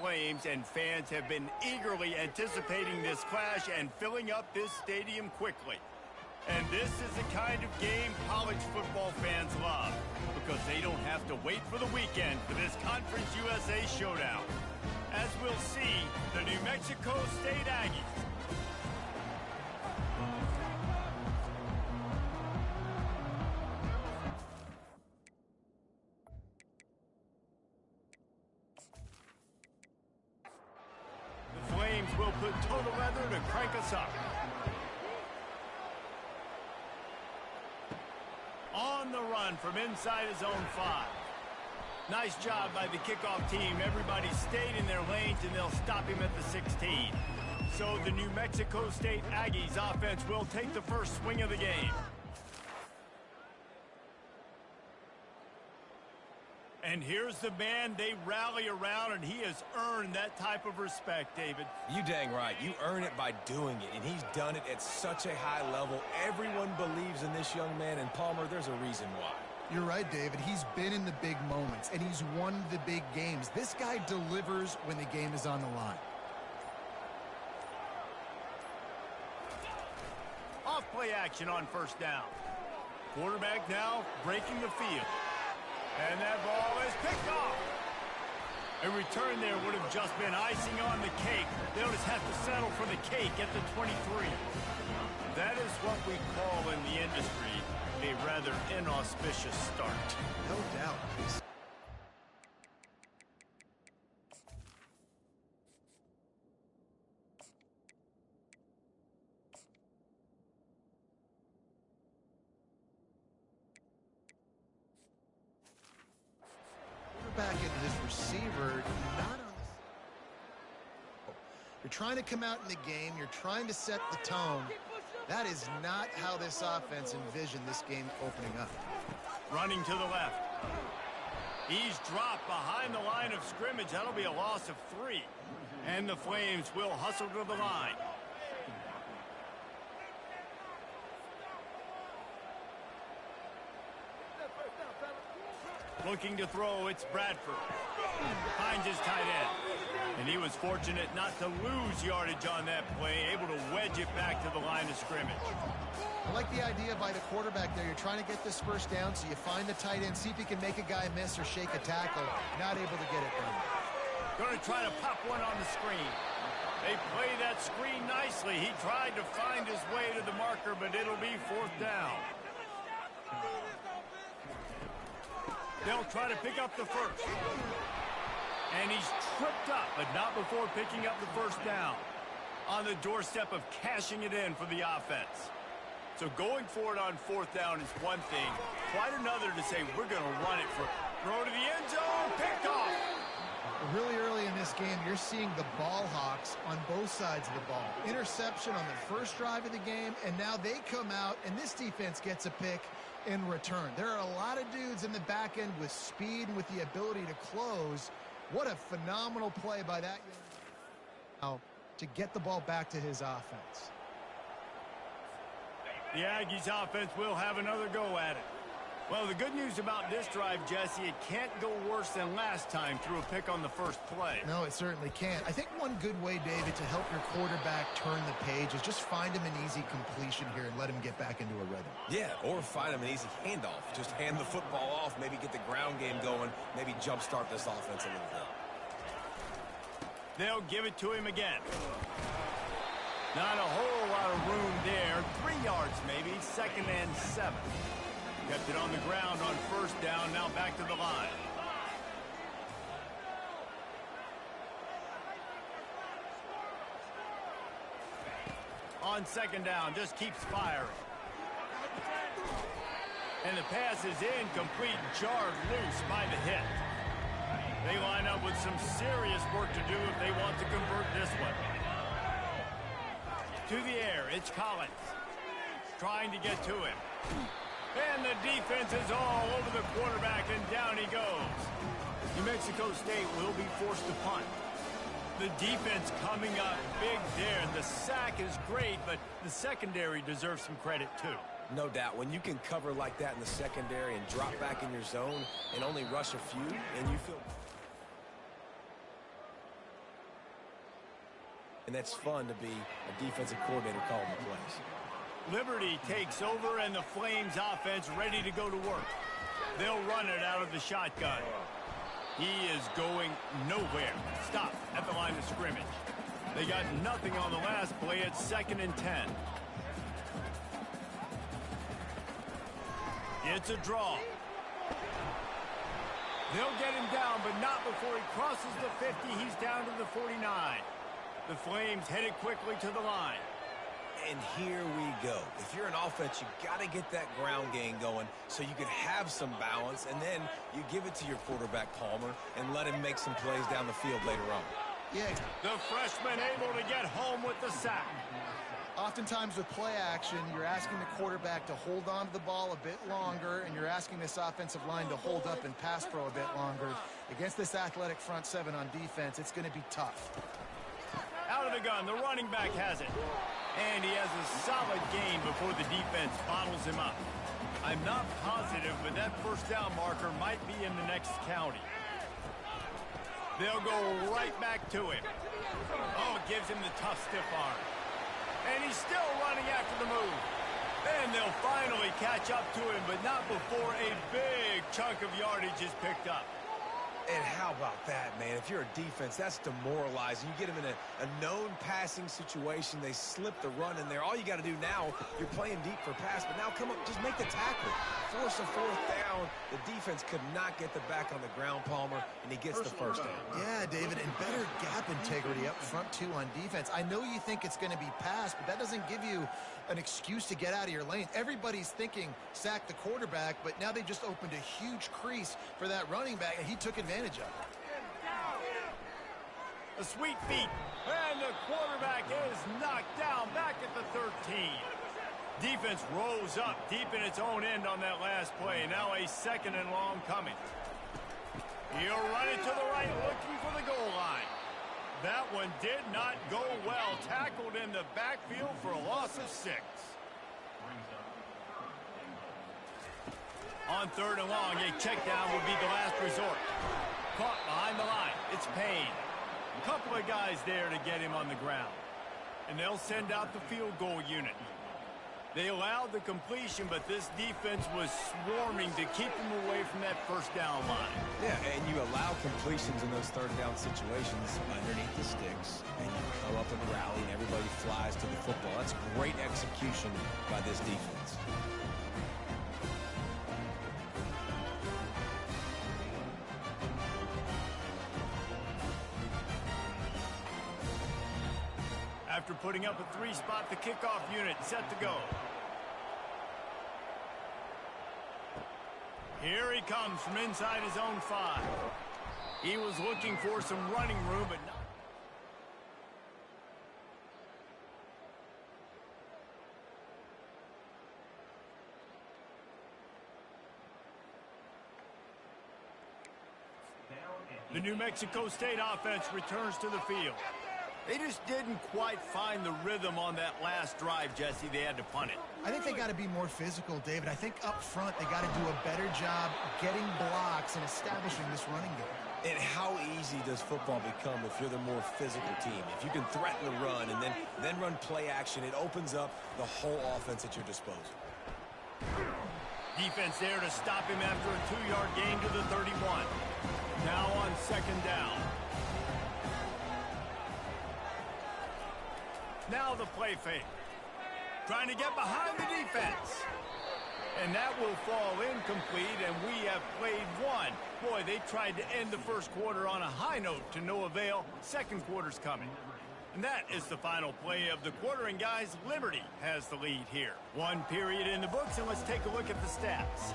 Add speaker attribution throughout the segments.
Speaker 1: Flames, and fans have been eagerly anticipating this clash and filling up this stadium quickly. And this is the kind of game college football fans love, because they don't have to wait for the weekend for this Conference USA showdown. As we'll see, the New Mexico State Aggies. The Flames will put total leather to crank us up. On the run from inside his own 5. Nice job by the kickoff team. Everybody stayed in their lanes, and they'll stop him at the 16. So the New Mexico State Aggies offense will take the first swing of the game. And here's the man they rally around, and he has earned that type of respect, David.
Speaker 2: You dang right. You earn it by doing it, and he's done it at such a high level. Everyone believes in this young man, and Palmer, there's a reason why.
Speaker 3: You're right, David. He's been in the big moments, and he's won the big games. This guy delivers when the game is on the line.
Speaker 1: Off play action on first down. Quarterback now breaking the field. And that ball is picked off. A return there would have just been icing on the cake. They'll just have to settle for the cake at the 23. That is what we call in the industry a rather inauspicious start.
Speaker 3: No doubt. Back into his receiver, not on the... You're trying to come out in the game. You're trying to set the tone. That is not how this offense envisioned this game opening up.
Speaker 1: Running to the left. He's dropped behind the line of scrimmage. That'll be a loss of 3. And the Flames will hustle to the line. Looking to throw, it's Bradford. Finds his tight end. And he was fortunate not to lose yardage on that play, able to wedge it back to the line of scrimmage.
Speaker 3: I like the idea by the quarterback there. You're trying to get this first down, so you find the tight end, see if you can make a guy miss or shake a tackle. Not able to get it done.
Speaker 1: Going to try to pop one on the screen. They play that screen nicely. He tried to find his way to the marker, but it'll be 4th down. They'll try to pick up the first. And he's tripped up, but not before picking up the first down. On the doorstep of cashing it in for the offense. So going for it on 4th down is one thing. Quite another to say, we're going to run it for throw to the end zone, picked off.
Speaker 3: Really early in this game, you're seeing the ball hawks on both sides of the ball. Interception on the first drive of the game, and now they come out, and this defense gets a pick in return. There are a lot of dudes in the back end with speed and with the ability to close. What a phenomenal play by that young man to get the ball back to his offense.
Speaker 1: The Aggies offense will have another go at it. Well, the good news about this drive, Jesse, it can't go worse than last time through a pick on the first play.
Speaker 3: No, it certainly can't. I think one good way, David, to help your quarterback turn the page is just find him an easy completion here and let him get back into a rhythm.
Speaker 2: Yeah, or find him an easy handoff. Just hand the football off, maybe get the ground game going, maybe jumpstart this offense a little bit.
Speaker 1: They'll give it to him again. Not a whole lot of room there. 3 yards maybe, 2nd and 7. Kept it on the ground on first down, now back to the line. On 2nd down, just keeps firing. And the pass is incomplete, jarred loose by the hit. They line up with some serious work to do if they want to convert this one. To the air, it's Collins. Trying to get to him. And the defense is all over the quarterback, and down he goes. New Mexico State will be forced to punt. The defense coming up big there. The sack is great, but the secondary deserves some credit too.
Speaker 2: No doubt. When you can cover like that in the secondary and drop back in your zone and only rush a few, and you feel... and that's fun to be a defensive coordinator calling the plays.
Speaker 1: Liberty takes over, and the Flames offense ready to go to work. They'll run it out of the shotgun. He is going nowhere. Stop at the line of scrimmage. They got nothing on the last play. It's 2nd and 10. It's a draw. They'll get him down, but not before he crosses the 50. He's down to the 49. The Flames headed quickly to the line.
Speaker 2: And here we go. If you're an offense, you got to get that ground game going so you can have some balance, and then you give it to your quarterback, Palmer, and let him make some plays down the field later on.
Speaker 3: Yeah.
Speaker 1: The freshman able to get home with the sack.
Speaker 3: Oftentimes with play action, you're asking the quarterback to hold on to the ball a bit longer, and you're asking this offensive line to hold up and pass pro a bit longer. Against this athletic front seven on defense, it's going to be tough.
Speaker 1: Out of the gun, the running back has it. And he has a solid gain before the defense bottles him up. I'm not positive, but that first down marker might be in the next county. They'll go right back to him. Oh, it gives him the tough, stiff arm. And he's still running after the move. And they'll finally catch up to him, but not before a big chunk of yardage is picked up.
Speaker 2: And how about that, man? If you're a defense, that's demoralizing. You get them in a known passing situation. They slip the run in there. All you got to do now, you're playing deep for pass, but now come up, just make the tackle. Force a 4th down. The defense could not get the back on the ground, Palmer, and he gets the first down.
Speaker 3: Yeah, David, and better gap integrity up front, too, on defense. I know you think it's going to be pass, but that doesn't give you an excuse to get out of your lane. Everybody's thinking sack the quarterback, but now they just opened a huge crease for that running back, and he took advantage of it.
Speaker 1: A sweet feet, and the quarterback is knocked down back at the 13. Defense rose up deep in its own end on that last play. Now a 2nd and long coming. He'll run it to the right, looking for the goal line. That one did not go well. Tackled in the backfield for a loss of 6. On 3rd and long, a check down would be the last resort. Caught behind the line. It's Payne. A couple of guys there to get him on the ground. And they'll send out the field goal unit. They allowed the completion, but this defense was swarming to keep them away from that first down line.
Speaker 2: Yeah, and you allow completions in those 3rd down situations underneath the sticks, and you come up and rally, and everybody flies to the football. That's great execution by this defense.
Speaker 1: After putting up a 3-spot, the kickoff unit set to go. Here he comes from inside his own 5. He was looking for some running room, but not. The New Mexico State offense returns to the field. They just didn't quite find the rhythm on that last drive, Jesse. They had to punt it.
Speaker 3: I think they got to be more physical, David. I think up front they got to do a better job getting blocks and establishing this running game.
Speaker 2: And how easy does football become if you're the more physical team? If you can threaten the run and then run play action, it opens up the whole offense at your disposal.
Speaker 1: Defense there to stop him after a 2-yard gain to the 31. Now on 2nd down. Now the play fake. Trying to get behind the defense. And that will fall incomplete, and we have played one. Boy, they tried to end the first quarter on a high note to no avail. Second quarter's coming. And that is the final play of the quarter, and guys, Liberty has the lead here. 1 period in the books, and let's take a look at the stats.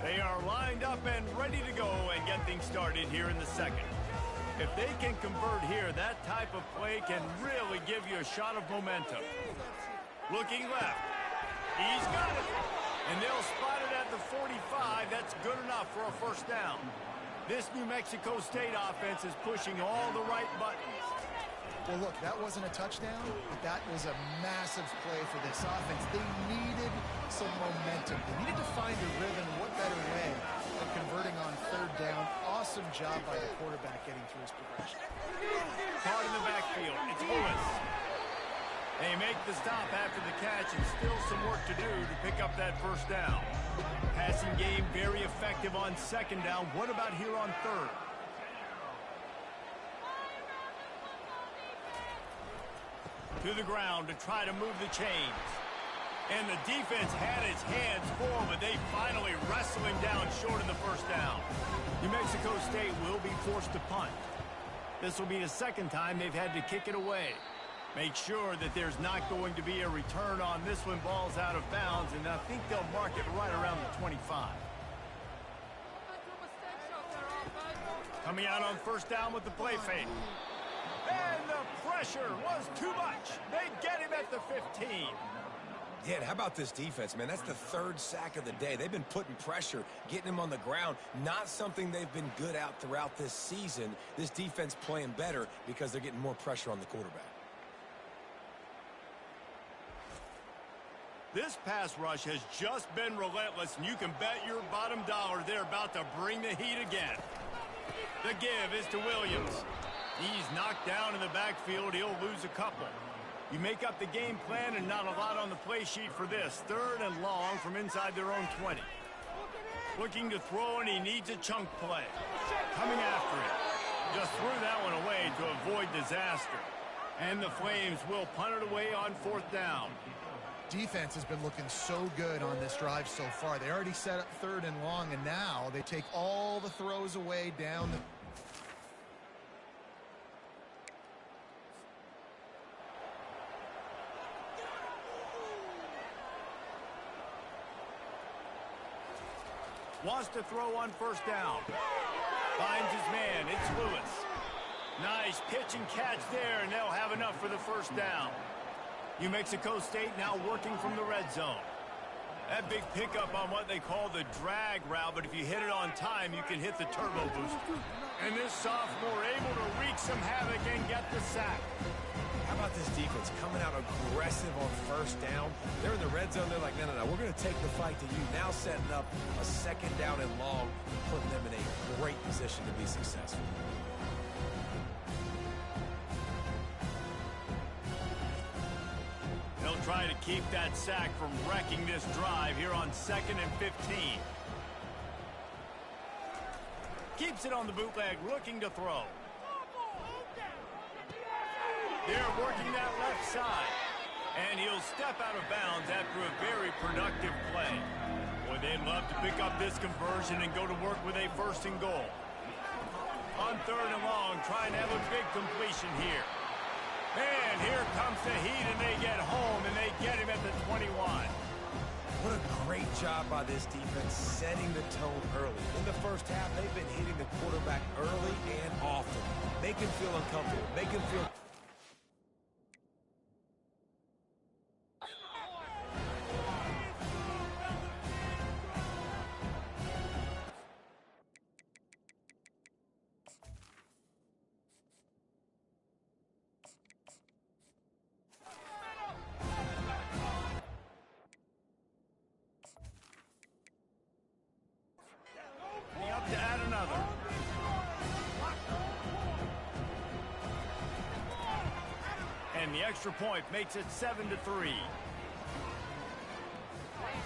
Speaker 1: They are lined up and ready to go and get things started here in the second. If they can convert here, that type of play can really give you a shot of momentum. Looking left. He's got it. And they'll spot it at the 45. That's good enough for a first down. This New Mexico State offense is pushing all the right buttons.
Speaker 3: Well, look, that wasn't a touchdown, but that was a massive play for this offense. They needed some momentum. They needed to find a rhythm. What better way than converting on 3rd down? Awesome job by the quarterback getting through his progression.
Speaker 1: Caught in the backfield. It's make the stop after the catch and still some work to do to pick up that first down. Passing game very effective on second down. What about here on third? To the ground to try to move the chains. And the defense had its hands full, but they finally wrestle him down short of the first down. New Mexico State will be forced to punt. This will be the second time they've had to kick it away. Make sure that there's not going to be a return on this one. Ball's out of bounds, and I think they'll mark it right around the 25. Coming out on first down with the play fake. And the pressure was too much. They get him at the 15.
Speaker 2: Yeah, and how about this defense, man? That's the third sack of the day. They've been putting pressure, getting him on the ground. Not something they've been good at throughout this season. This defense playing better because they're getting more pressure on the quarterback.
Speaker 1: This pass rush has just been relentless, and you can bet your bottom dollar they're about to bring the heat again. The give is to Williams. He's knocked down in the backfield. He'll lose a couple. You make up the game plan and not a lot on the play sheet for this. Third and long from inside their own 20. Looking to throw, and he needs a chunk play. Coming after it. Just threw that one away to avoid disaster. And the Flames will punt it away on fourth down.
Speaker 3: Defense has been looking so good on this drive so far. They already set up third and long, and now they take all the throws away down the...
Speaker 1: Wants to throw on first down. Finds his man. It's Lewis. Nice pitch and catch there, and they'll have enough for the first down. New Mexico State now working from the red zone. That big pickup on what they call the drag route, but if you hit it on time, you can hit the turbo boost. And this sophomore able to wreak some havoc and get the sack.
Speaker 2: How about this defense coming out aggressive on first down? They're in the red zone. They're like, no, we're going to take the fight to you. Now setting up a second down and long, putting them in a great position to be successful.
Speaker 1: They'll try to keep that sack from wrecking this drive here on 2nd and 15. Keeps it on the bootleg, looking to throw. They're working that left side. And he'll step out of bounds after a very productive play. Boy, they'd love to pick up this conversion and go to work with a first and goal. On third and long, trying to have a big completion here. And here comes the heat, and they get home, and they get him at the 21.
Speaker 2: What a great job by this defense setting the tone early. In the first half, they've been hitting the quarterback early and often. Make him feel uncomfortable. Make him feel...
Speaker 1: To add another. And the extra point makes it 7-3.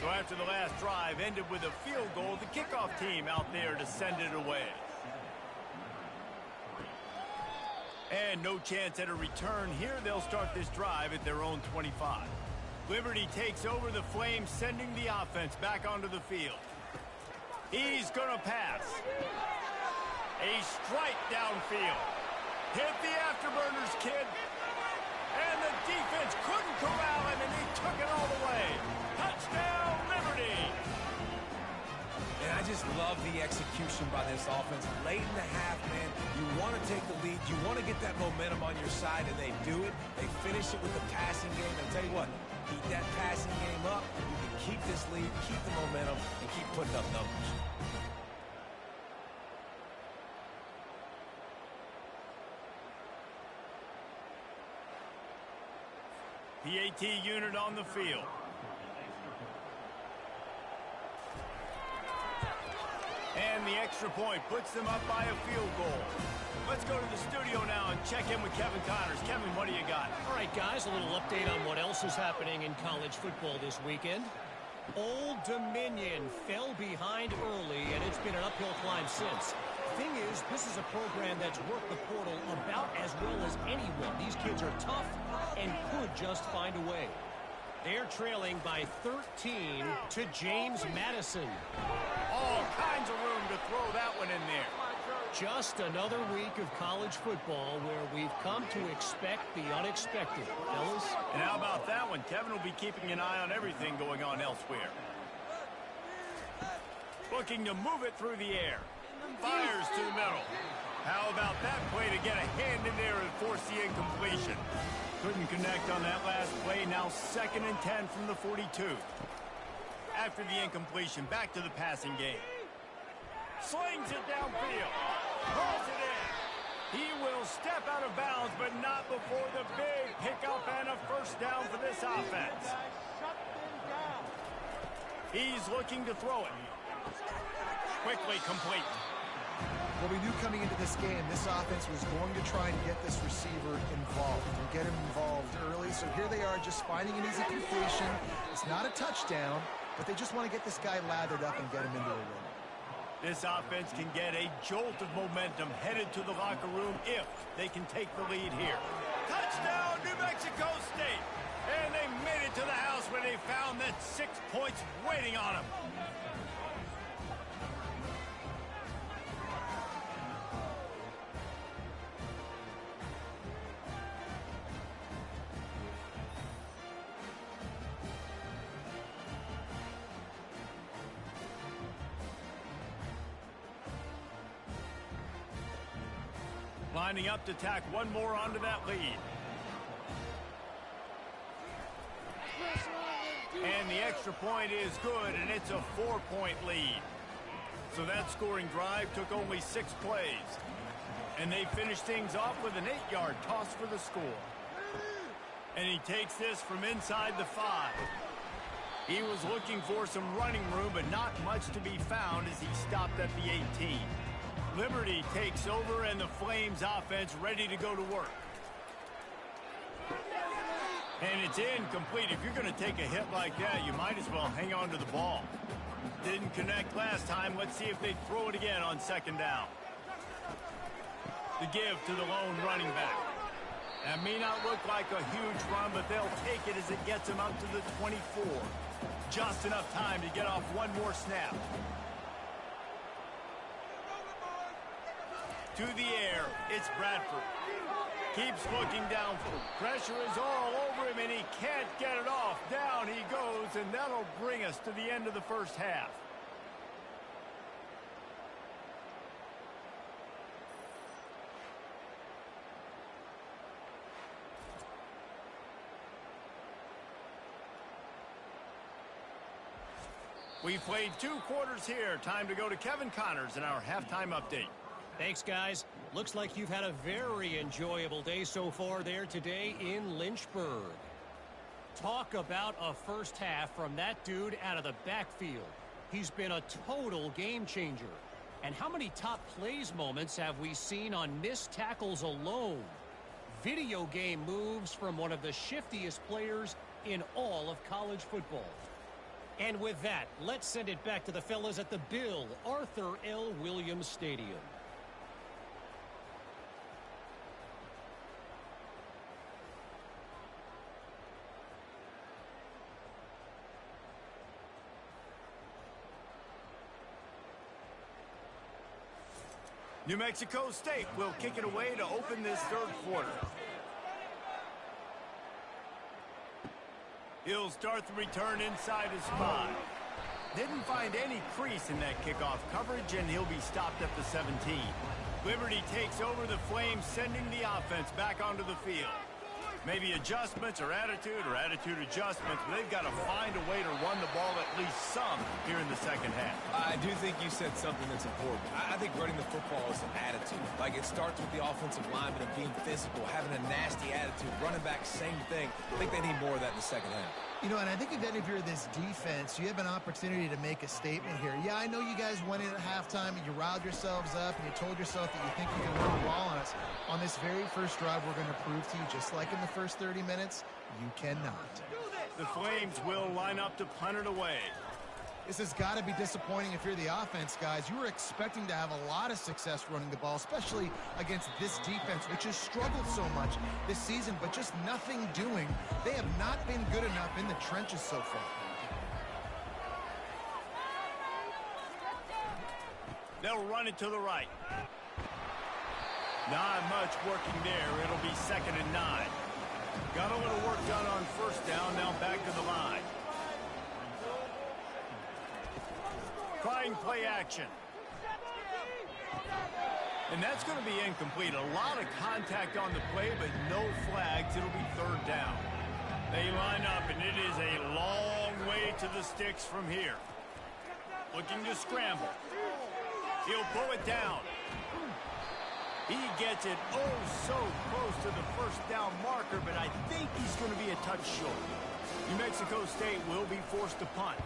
Speaker 1: So after the last drive ended with a field goal, the kickoff team out there to send it away. And no chance at a return here. They'll start this drive at their own 25. Liberty takes over the Flames, sending the offense back onto the field. He's going to pass. A strike downfield. Hit the afterburners, kid. And the defense couldn't corral him, and he took it all the way. Touchdown, Liberty.
Speaker 2: And I just love the execution by this offense. Late in the half, man, you want to take the lead. You want to get that momentum on your side, and they do it. They finish it with the passing game. And tell you what, keep that passing game up. You can keep this lead, keep the momentum, and keep putting up numbers.
Speaker 1: PAT unit on the field. And And the extra point puts them up by a field goal. Let's go to the studio now and check in with Kevin Connors. Kevin, what do you got?
Speaker 4: All right, guys, a little update on what else is happening in college football this weekend. Old Dominion fell behind early, and it's been an uphill climb since. Thing is, this is a program that's worked the portal about as well as anyone. These kids are tough and could just find a way. They're trailing by 13 to James Madison.
Speaker 1: All kinds of room to throw that one in there.
Speaker 4: Just another week of college football where we've come to expect the unexpected, fellas.
Speaker 1: And how about that one? Kevin will be keeping an eye on everything going on elsewhere. Looking to move it through the air. Fires to the middle. How about that play to get a hand in there and force the incompletion? Couldn't connect on that last play. Now 2nd and 10 from the 42. After the incompletion, back to the passing game. Slings it downfield. Pulls it in. He will step out of bounds, but not before the big pickup and a first down for this offense. He's looking to throw it. Quickly complete.
Speaker 3: Well, we knew coming into this game, this offense was going to try and get this receiver involved and get him involved early. So here they are just finding an easy completion. It's not a touchdown, but they just want to get this guy lathered up and get him into a rhythm.
Speaker 1: This offense can get a jolt of momentum headed to the locker room if they can take the lead here. Touchdown, New Mexico State! And they made it to the house when they found that 6 points waiting on them. Lining up to tack one more onto that lead. And the extra point is good, and it's a 4-point lead. So that scoring drive took only 6 plays. And they finished things off with an 8-yard toss for the score. And he takes this from inside the 5. He was looking for some running room, but not much to be found as he stopped at the 18. Liberty takes over, and the Flames offense ready to go to work. And it's incomplete. If you're going to take a hit like that, you might as well hang on to the ball. Didn't connect last time. Let's see if they throw it again on 2nd down. The give to the lone running back. That may not look like a huge run, but they'll take it as it gets them up to the 24. Just enough time to get off one more snap. To the air, it's Bradford. Keeps looking downfield. Pressure is all over him, and he can't get it off. Down he goes, and that'll bring us to the end of the first half. We've played 2 quarters here. Time to go to Kevin Connors in our halftime update.
Speaker 4: Thanks, guys. Looks like you've had a very enjoyable day so far there today in Lynchburg. Talk about a first half from that dude out of the backfield. He's been a total game changer. And how many top plays moments have we seen on missed tackles alone? Video game moves from one of the shiftiest players in all of college football. And with that, let's send it back to the fellas at the Bill Arthur L. Williams Stadium.
Speaker 1: New Mexico State will kick it away to open this 3rd quarter. He'll start the return inside his 5. Didn't find any crease in that kickoff coverage, and he'll be stopped at the 17. Liberty takes over the Flames, sending the offense back onto the field. Maybe adjustments or attitude adjustments, but they've got to find a way to run the ball at least some here in the 2nd half.
Speaker 2: I do think you said something that's important. I think running the football is an attitude. Like, it starts with the offensive lineman and being physical, having a nasty attitude. Running back, same thing. I think they need more of that in the 2nd half.
Speaker 3: You know, and I think if you're this defense, you have an opportunity to make a statement here. Yeah, I know you guys went in at halftime and you riled yourselves up and you told yourself that you think you can run the ball on us. On this very first drive, we're going to prove to you, just like in the first 30 minutes, you cannot.
Speaker 1: The Flames will line up to punt it away.
Speaker 3: This has got to be disappointing if you're the offense, guys. You were expecting to have a lot of success running the ball, especially against this defense, which has struggled so much this season, but just nothing doing. They have not been good enough in the trenches so far.
Speaker 1: They'll run it to the right. Not much working there. It'll be 2nd and 9. Got a little work done on first down. Now back to the line. Trying play action. And that's going to be incomplete. A lot of contact on the play, but no flags. It'll be 3rd down. They line up, and it is a long way to the sticks from here. Looking to scramble. He'll pull it down. He gets it so close to the first down marker, but I think he's going to be a touch short. New Mexico State will be forced to punt.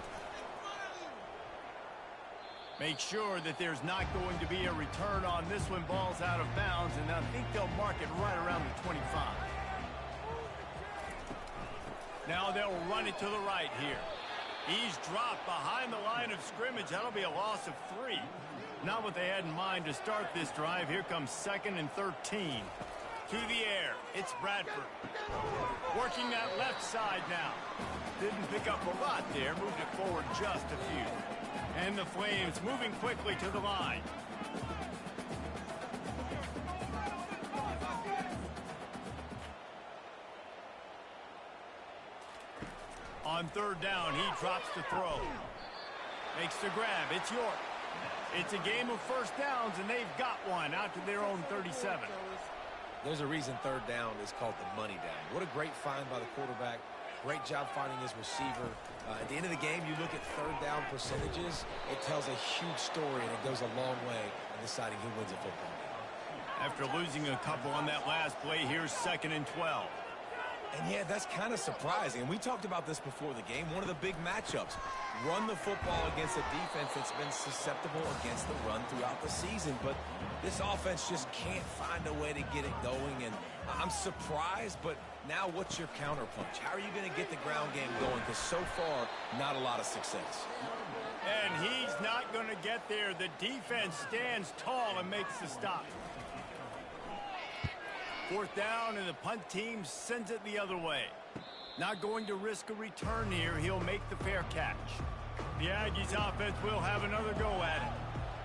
Speaker 1: Make sure that there's not going to be a return on this one. Ball's out of bounds, and I think they'll mark it right around the 25. Now they'll run it to the right here. He's dropped behind the line of scrimmage. That'll be a loss of 3. Not what they had in mind to start this drive. Here comes 2nd and 13. To the air. It's Bradford. Working that left side now. Didn't pick up a lot there. Moved it forward just a few. And the Flames moving quickly to the line. On 3rd down, he drops to throw. Makes the grab. It's York. It's a game of first downs, and they've got one out to their own 37.
Speaker 2: There's a reason 3rd down is called the money down. What a great find by the quarterback. Great job finding his receiver. At the end of the game, you look at 3rd down percentages. It tells a huge story, and it goes a long way in deciding who wins a football game.
Speaker 1: After losing a couple on that last play, here's 2nd and 12.
Speaker 2: And yeah, that's kind of surprising. And we talked about this before the game. One of the big matchups. Run the football against a defense that's been susceptible against the run throughout the season. But this offense just can't find a way to get it going. And I'm surprised, but now what's your counterpunch? How are you going to get the ground game going? Because so far, not a lot of success.
Speaker 1: And he's not going to get there. The defense stands tall and makes the stop. 4th down, and the punt team sends it the other way. Not going to risk a return here. He'll make the fair catch. The Aggies offense will have another go at it.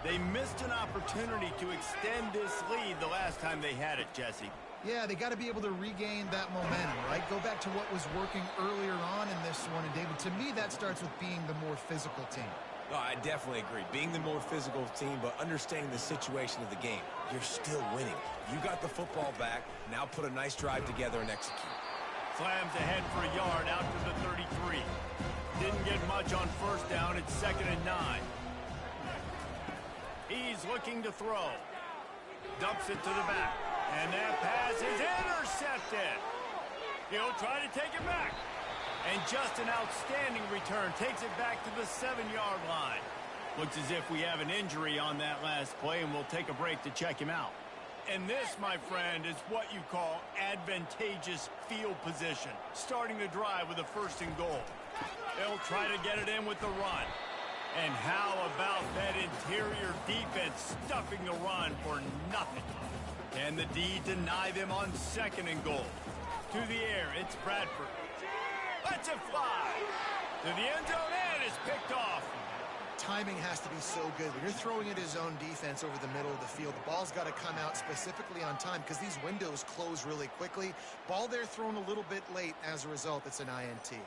Speaker 1: They missed an opportunity to extend this lead the last time they had it, Jesse.
Speaker 3: Yeah, they got to be able to regain that momentum, right? Go back to what was working earlier on in this one. And, David, to me, that starts with being the more physical team.
Speaker 2: No, I definitely agree. Being the more physical team, but understanding the situation of the game. You're still winning. You got the football back. Now put a nice drive together and execute.
Speaker 1: Slams ahead for a yard out to the 33. Didn't get much on first down. It's 2nd and 9. He's looking to throw. Dumps it to the back. And that pass is intercepted. He'll try to take it back. And just an outstanding return. Takes it back to the 7-yard line. Looks as if we have an injury on that last play, and we'll take a break to check him out. And this, my friend, is what you call advantageous field position. Starting the drive with a 1st and goal. They'll try to get it in with the run. And how about that interior defense stuffing the run for nothing? Can the D deny them on 2nd and goal? To the air, it's Bradford. Let's it fly. To the end zone, and it's picked off.
Speaker 3: Timing has to be so good. When you're throwing at his own defense over the middle of the field, the ball's got to come out specifically on time because these windows close really quickly. Ball there thrown a little bit late. As a result, it's an INT.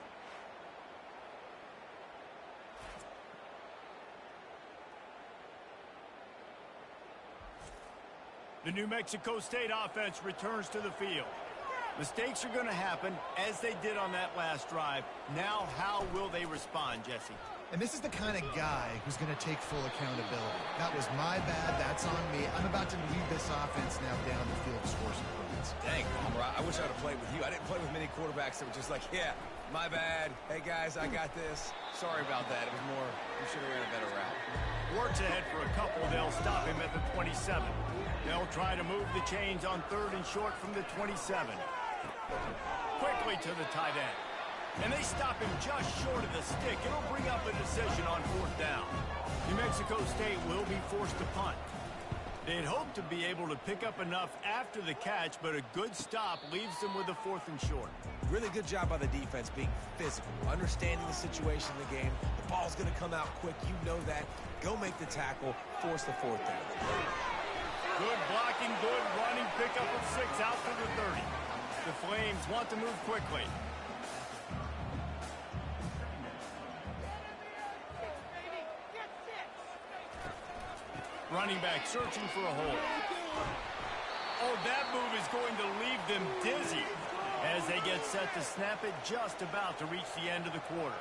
Speaker 1: The New Mexico State offense returns to the field. Mistakes are going to happen, as they did on that last drive. Now, how will they respond, Jesse?
Speaker 3: And this is the kind of guy who's going to take full accountability. That was my bad. That's on me. I'm about to lead this offense now down the field to score some points.
Speaker 2: Dang, Palmer, I wish I would have played with you. I didn't play with many quarterbacks that were just like, yeah, my bad. Hey, guys, I got this. Sorry about that. It was more, we should have ran a better route.
Speaker 1: Works ahead for a couple. They'll stop him at the 27. They'll try to move the chains on 3rd and short from the 27. Quickly to the tight end. And they stop him just short of the stick. It'll bring up a decision on 4th down. New Mexico State will be forced to punt. They'd hope to be able to pick up enough after the catch, but a good stop leaves them with a 4th and short.
Speaker 2: Really good job by the defense being physical, understanding the situation in the game. The ball's going to come out quick. You know that. Go make the tackle, force the 4th down.
Speaker 1: Good blocking, good running, pickup of 6 out to the 30. The Flames want to move quickly. Running back searching for a hole. Oh, that move is going to leave them dizzy as they get set to snap it just about to reach the end of the quarter.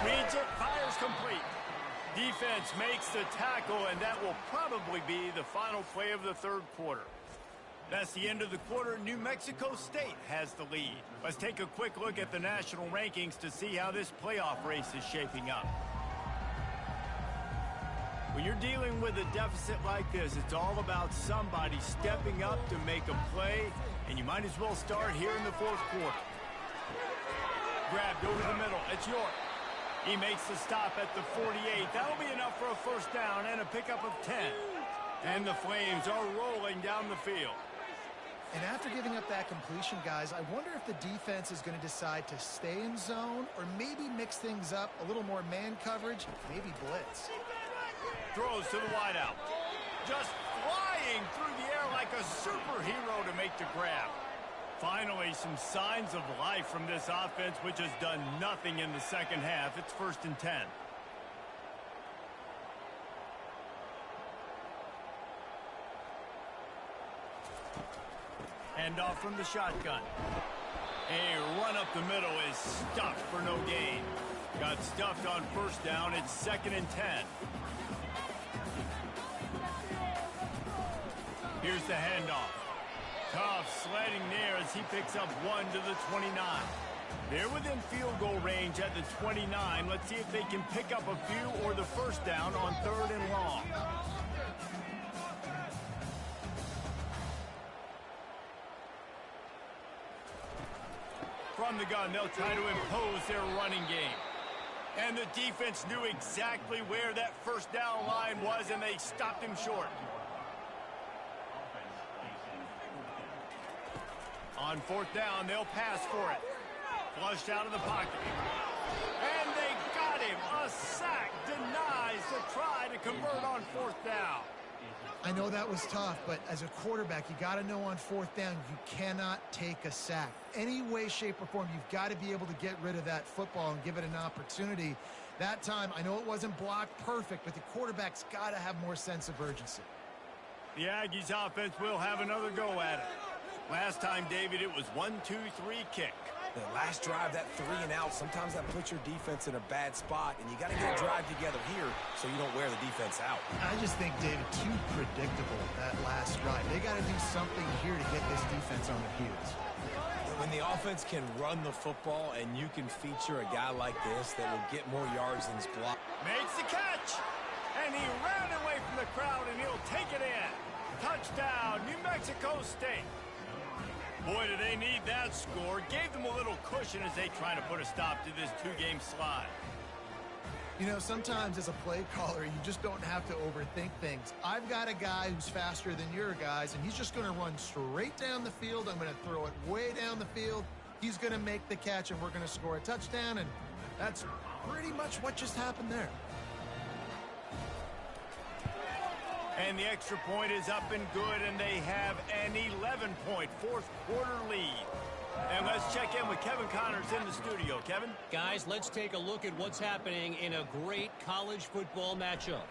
Speaker 1: Reads it, fires complete. Defense makes the tackle, and that will probably be the final play of the 3rd quarter. That's the end of the quarter. New Mexico State has the lead. Let's take a quick look at the national rankings to see how this playoff race is shaping up. When you're dealing with a deficit like this, it's all about somebody stepping up to make a play, and you might as well start here in the 4th quarter. Grabbed over the middle. It's York. He makes the stop at the 48. That'll be enough for a 1st down and a pickup of 10. And the Flames are rolling down the field.
Speaker 3: And after giving up that completion, guys, I wonder if the defense is going to decide to stay in zone or maybe mix things up, a little more man coverage, maybe blitz.
Speaker 1: Throws to the wideout. Just flying through the air like a superhero to make the grab. Finally, some signs of life from this offense, which has done nothing in the second half. It's 1st and 10. Hand off from the shotgun. A run up the middle is stuffed for no gain. Got stuffed on 1st down. It's 2nd and 10. Here's the handoff. Tough sledding there as he picks up 1 to the 29. They're within field goal range at the 29. Let's see if they can pick up a few or the 1st down on 3rd and long. From the gun, they'll try to impose their running game. And the defense knew exactly where that 1st down line was, and they stopped him short. On 4th down, they'll pass for it. Flushed out of the pocket. And they got him. A sack denies the try to convert on 4th down.
Speaker 3: I know that was tough, but as a quarterback, you got to know on 4th down, you cannot take a sack. Any way, shape, or form, you've got to be able to get rid of that football and give it an opportunity. That time, I know it wasn't blocked perfect, but the quarterback's got to have more sense of urgency.
Speaker 1: The Aggies offense will have another go at it. Last time, David, it was 1-2-3 kick.
Speaker 2: The last drive, that 3 and out, sometimes that puts your defense in a bad spot, and you got to get a drive together here so you don't wear the defense out.
Speaker 3: I just think, David, too predictable, that last drive. They got to do something here to get this defense on their heels.
Speaker 2: When the offense can run the football and you can feature a guy like this that will get more yards than his block.
Speaker 1: Makes the catch, and he ran away from the crowd, and he'll take it in. Touchdown, New Mexico State. Boy, do they need that score. Gave them a little cushion as they try to put a stop to this 2-game slide.
Speaker 3: You know, sometimes as a play caller, you just don't have to overthink things. I've got a guy who's faster than your guys, and he's just going to run straight down the field. I'm going to throw it way down the field. He's going to make the catch, and we're going to score a touchdown, and that's pretty much what just happened there.
Speaker 1: And the extra point is up and good, and they have an 11-point 4th quarter lead. And let's check in with Kevin Connors in the studio. Kevin?
Speaker 4: Guys, let's take a look at what's happening in a great college football matchup.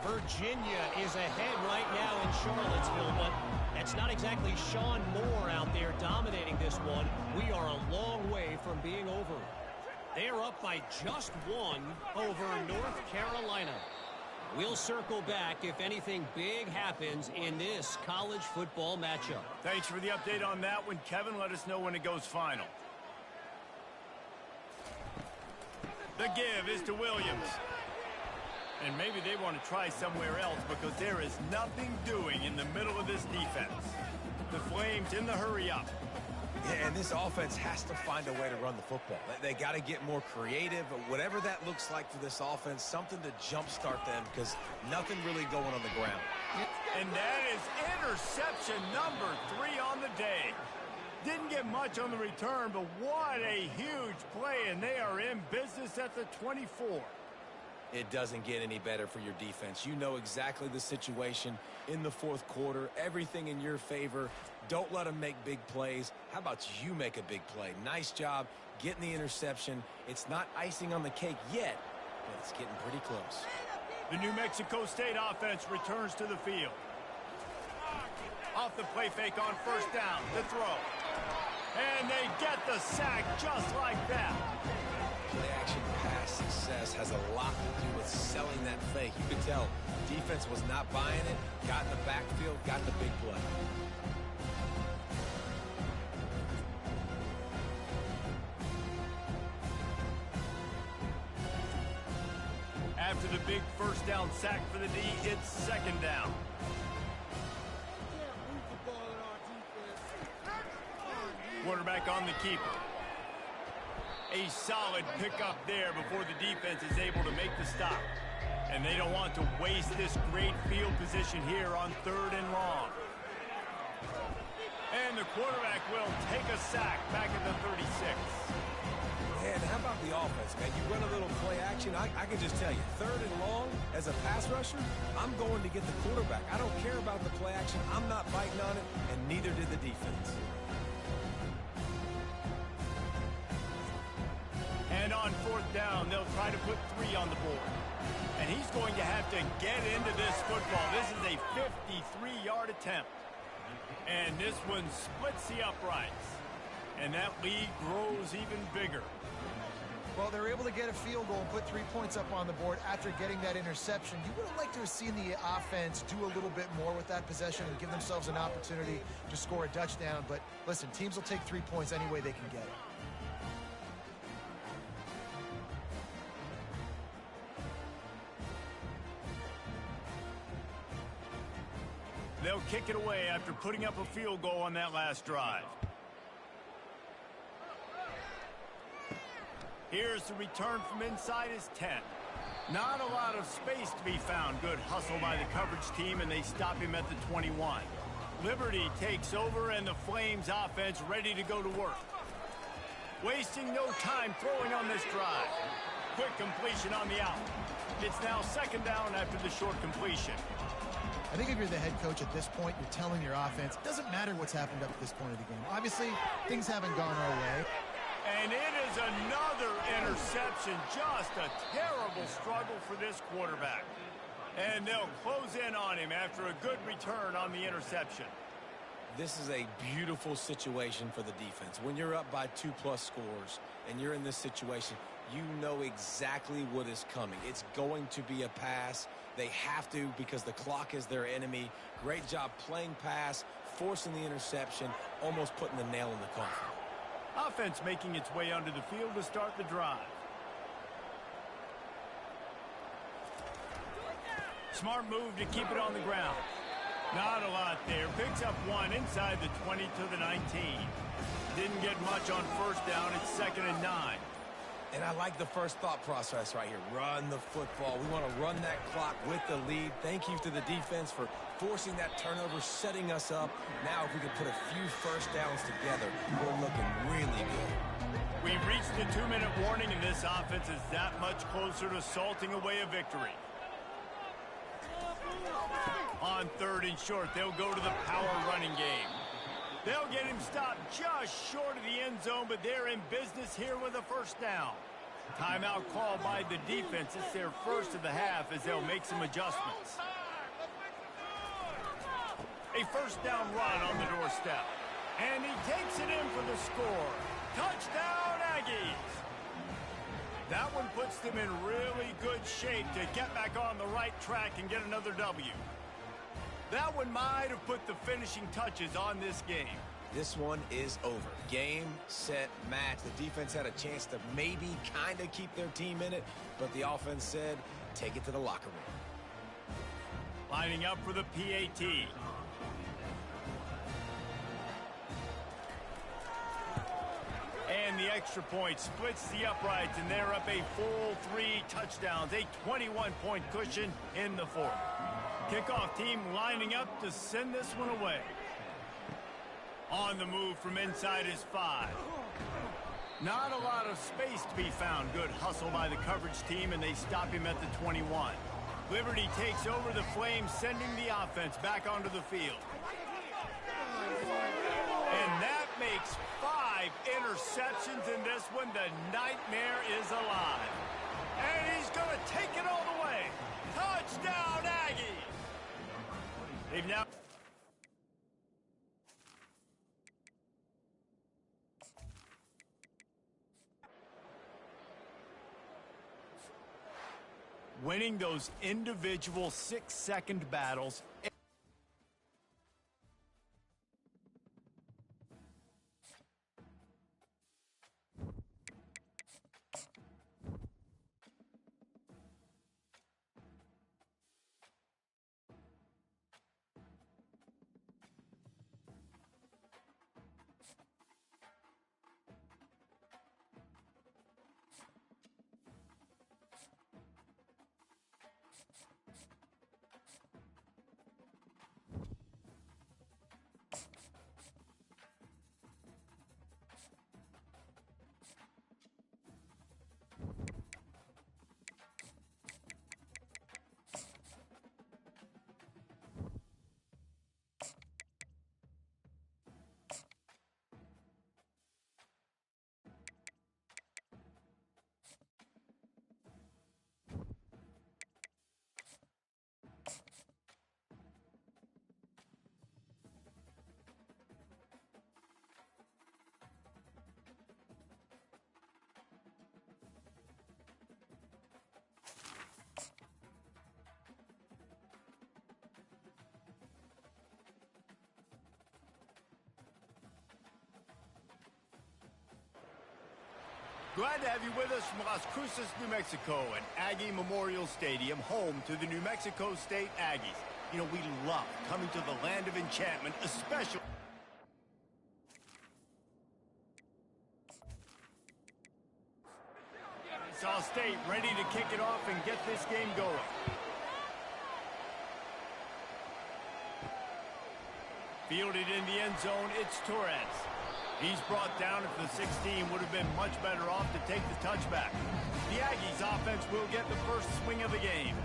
Speaker 4: Virginia is ahead right now in Charlottesville, but that's not exactly Sean Moore out there dominating this one. We are a long way from being over. They are up by just 1 over North Carolina. We'll circle back if anything big happens in this college football matchup.
Speaker 1: Thanks for the update on that one, Kevin. Let us know when it goes final. The give is to Williams. And maybe they want to try somewhere else because there is nothing doing in the middle of this defense. The Flames in the hurry-up.
Speaker 2: Yeah, and this offense has to find a way to run the football. They got to get more creative, whatever that looks like for this offense, something to jumpstart them because nothing really going on the ground.
Speaker 1: And that is interception number 3 on the day. Didn't get much on the return, but what a huge play, and they are in business at the 24.
Speaker 2: It doesn't get any better for your defense. You know exactly the situation in the fourth quarter, everything in your favor. Don't let them make big plays. How about you make a big play? Nice job getting the interception. It's not icing on the cake yet, but it's getting pretty close.
Speaker 1: The New Mexico State offense returns to the field. Off the play fake on first down, the throw. And they get the sack just like that.
Speaker 2: Play-action pass success has a lot to do with selling that fake. You could tell defense was not buying it, got in the backfield, got the big play.
Speaker 1: After the big first down sack for the D, it's second down. Quarterback on the keeper. A solid pickup there before the defense is able to make the stop. And they don't want to waste this great field position here on 3rd and long. And the quarterback will take a sack back at the 36.
Speaker 2: And how about the offense, man? You run a little play action. I can just tell you, 3rd and long, as a pass rusher, I'm going to get the quarterback. I don't care about the play action. I'm not biting on it, and neither did the defense.
Speaker 1: And on 4th down, they'll try to put 3 on the board. And he's going to have to get into this football. This is a 53-yard attempt. And this one splits the uprights. And that lead grows even bigger.
Speaker 3: Well, they're able to get a field goal and put 3 points up on the board after getting that interception. You would have liked to have seen the offense do a little bit more with that possession and give themselves an opportunity to score a touchdown. But listen, teams will take 3 points any way they can get it.
Speaker 1: They'll kick it away after putting up a field goal on that last drive. Here's the return from inside his 10. Not a lot of space to be found. Good hustle by the coverage team, and they stop him at the 21. Liberty takes over, and the Flames offense ready to go to work. Wasting no time throwing on this drive. Quick completion on the out. It's now second down after the short completion.
Speaker 3: I think if you're the head coach at this point, you're telling your offense, it doesn't matter what's happened up to this point of the game. Obviously, things haven't gone our way.
Speaker 1: And it is another interception. Just a terrible struggle for this quarterback. And they'll close in on him after a good return on the interception.
Speaker 2: This is a beautiful situation for the defense. When you're up by 2+ scores and you're in this situation, you know exactly what is coming. It's going to be a pass. They have to because the clock is their enemy. Great job playing pass, forcing the interception, almost putting the nail in the coffin.
Speaker 1: Offense making its way onto the field to start the drive. Smart move to keep it on the ground. Not a lot there. Picks up 1 inside the 20 to the 19. Didn't get much on first down. It's 2nd and 9.
Speaker 2: And I like the first thought process right here. Run the football. We want to run that clock with the lead. Thank you to the defense for forcing that turnover, setting us up. Now if we can put a few first downs together, we're looking really good.
Speaker 1: We've reached the 2-minute warning, and this offense is that much closer to salting away a victory. On 3rd and short, they'll go to the power running game. They'll get him stopped just short of the end zone, but they're in business here with a first down. Timeout call by the defense. It's their first of the half as they'll make some adjustments. A first down run on the doorstep. And he takes it in for the score. Touchdown, Aggies! That one puts them in really good shape to get back on the right track and get another W. That one might have put the finishing touches on this game.
Speaker 2: This one is over. Game, set, match. The defense had a chance to maybe kind of keep their team in it, but the offense said, take it to the locker room.
Speaker 1: Lining up for the PAT. And the extra point splits the uprights, and they're up a full 3 touchdowns, a 21-point cushion in the fourth. Kickoff team lining up to send this one away. On the move from inside his 5. Not a lot of space to be found. Good hustle by the coverage team, and they stop him at the 21. Liberty takes over the Flames, sending the offense back onto the field. And that makes 5 interceptions in this one. The nightmare is alive. And he's going to take it all the way. Touchdown, Aggies! They've now... winning those individual 6-second battles. Glad to have you with us from Las Cruces, New Mexico, and Aggie Memorial Stadium, home to the New Mexico State Aggies. You know, we love coming to the land of enchantment, especially... Saw State ready to kick it off and get this game going. Fielded in the end zone, it's Torres. He's brought down at the 16, would have been much better off to take the touchback. The Aggies offense will get the first swing of the game.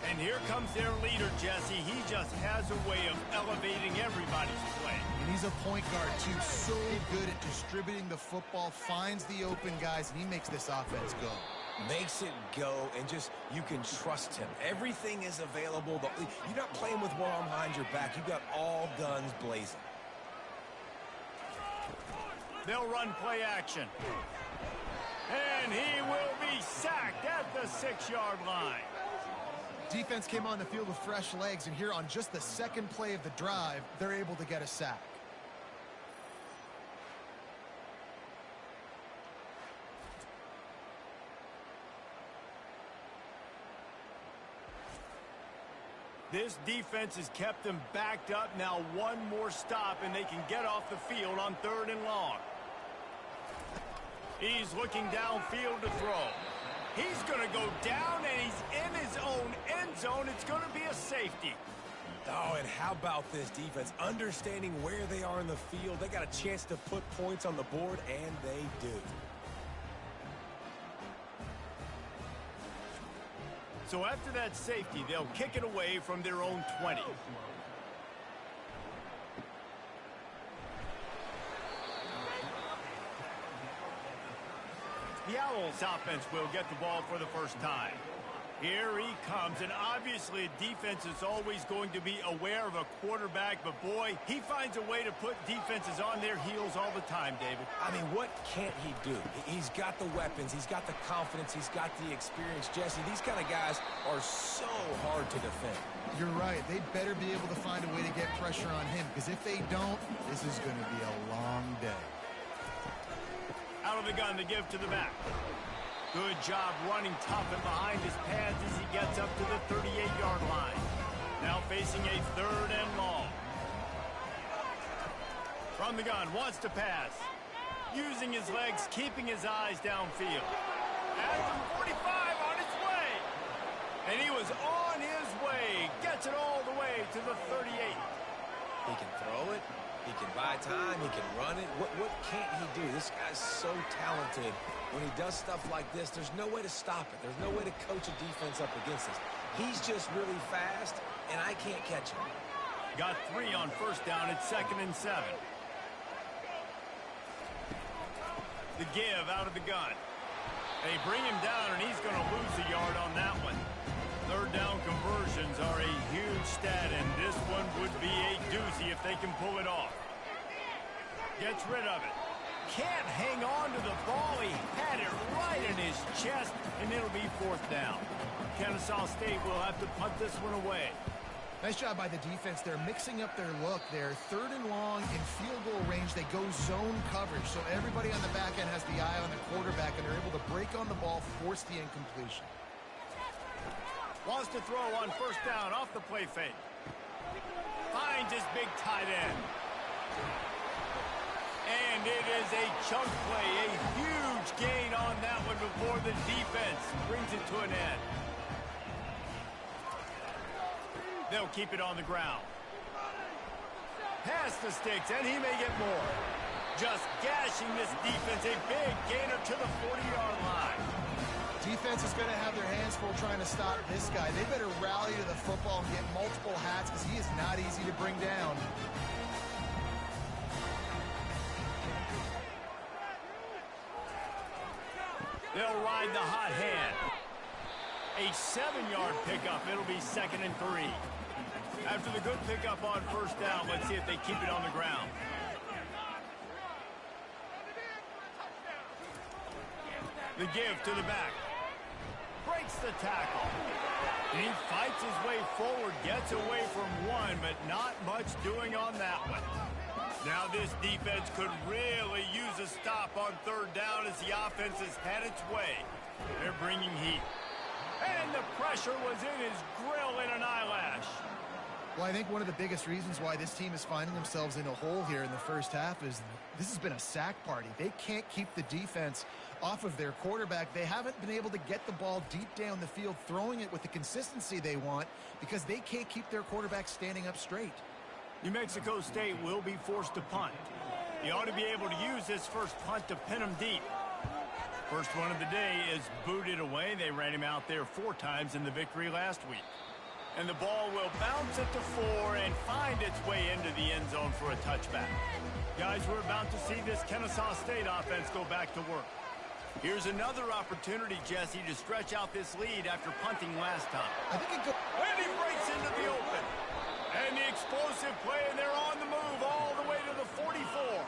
Speaker 1: And here comes their leader, Jesse. He just has a way of elevating everybody's play.
Speaker 3: And he's a point guard, too, so good at distributing the football, finds the open guys, and he makes this offense go.
Speaker 2: Makes it go, and just, you can trust him. Everything is available. You're not playing with one arm behind your back. You've got all guns blazing.
Speaker 1: They'll run play action. And he will be sacked at the 6-yard line.
Speaker 3: Defense came on the field with fresh legs, and here on just the second play of the drive, they're able to get a sack.
Speaker 1: This defense has kept them backed up. Now one more stop, and they can get off the field on 3rd and long. He's looking downfield to throw. He's going to go down, and he's in his own end zone. It's going to be a safety.
Speaker 2: Oh, and how about this defense? Understanding where they are in the field. They got a chance to put points on the board, and they do.
Speaker 1: So after that safety, they'll kick it away from their own 20. The Owls offense will get the ball for the first time. Here he comes, and obviously defense is always going to be aware of a quarterback, but boy, he finds a way to put defenses on their heels all the time, David.
Speaker 2: I mean, what can't he do? He's got the weapons, he's got the confidence, he's got the experience. Jesse, these kind of guys are so hard to defend.
Speaker 3: You're right. They better be able to find a way to get pressure on him, because if they don't, this is going to be a long day.
Speaker 1: Out of the gun to give to the back. Good job running tough and behind his pads as he gets up to the 38-yard line. Now facing a 3rd and long. From the gun, wants to pass. Using his legs, keeping his eyes downfield. At the 45, on its way. And he was on his way. Gets it all the way to the 38.
Speaker 2: He can throw it. He can buy time. He can run it. What can't he do? This guy's so talented. When he does stuff like this, there's no way to stop it. There's no way to coach a defense up against this. He's just really fast, and I can't catch him.
Speaker 1: Got 3 on 1st down. It's 2nd and 7. The give out of the gun. They bring him down, and he's going to lose a yard on that one. 3rd down conversions are a huge stat, and this one would be a doozy if they can pull it off. Gets rid of it. Can't hang on to the ball. He had it right in his chest, and it'll be 4th down. Kennesaw State will have to punt this one away.
Speaker 3: Nice job by the defense. They're mixing up their look. They're 3rd and long in field goal range. They go zone coverage, so everybody on the back end has the eye on the quarterback, and they're able to break on the ball, force the incompletion.
Speaker 1: Wants to throw on 1st down off the play fake. Finds his big tight end. And it is a chunk play, a huge gain on that one before the defense brings it to an end. They'll keep it on the ground. Pass the sticks, and he may get more. Just gashing this defense, a big gainer to the 40-yard line.
Speaker 3: Defense is going to have their hands full trying to stop this guy. They better rally to the football and get multiple hats, because he is not easy to bring down.
Speaker 1: They'll ride the hot hand. A 7-yard pickup. It'll be 2nd and 3. After the good pickup on 1st down, let's see if they keep it on the ground. The give to the back. Breaks the tackle. And he fights his way forward, gets away from one, but not much doing on that one. Now this defense could really use a stop on 3rd down as the offense has had its way. They're bringing heat. And the pressure was in his grill in an eyelash.
Speaker 3: Well, I think one of the biggest reasons why this team is finding themselves in a hole here in the 1st half is this has been a sack party. They can't keep the defense off of their quarterback. They haven't been able to get the ball deep down the field, throwing it with the consistency they want, because they can't keep their quarterback standing up straight.
Speaker 1: New Mexico State will be forced to punt. He ought to be able to use this first punt to pin him deep. First one of the day is booted away. They ran him out there 4 times in the victory last week. And the ball will bounce it to 4 and find its way into the end zone for a touchback. Guys, we're about to see this Kennesaw State offense go back to work. Here's another opportunity, Jesse, to stretch out this lead after punting last time.
Speaker 3: I think it
Speaker 1: And he breaks into the open. And the explosive play, and they're on the move all the way to the 44.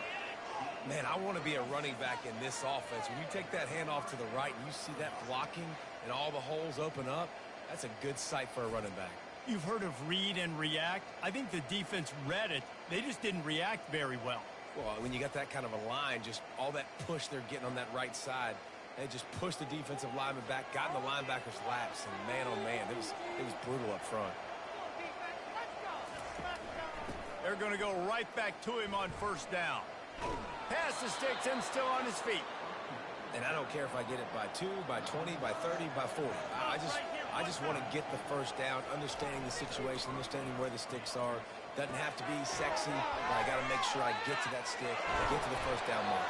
Speaker 2: Man, I want to be a running back in this offense. When you take that handoff to the right and you see that blocking and all the holes open up, that's a good sight for a running back.
Speaker 1: You've heard of read and react. I think the defense read it. They just didn't react very well.
Speaker 2: Well, when you got that kind of a line, just all that push they're getting on that right side, they just pushed the defensive lineman back, got in the linebacker's laps, and man, oh man, it was brutal up front.
Speaker 1: They're going to go right back to him on 1st down. Pass the sticks and still on his feet.
Speaker 2: And I don't care if I get it by 2, by 20, by 30, by 40. I just want to get the 1st down, understanding the situation, understanding where the sticks are. Doesn't have to be sexy, but I got to make sure I get to that stick, get to the 1st down mark.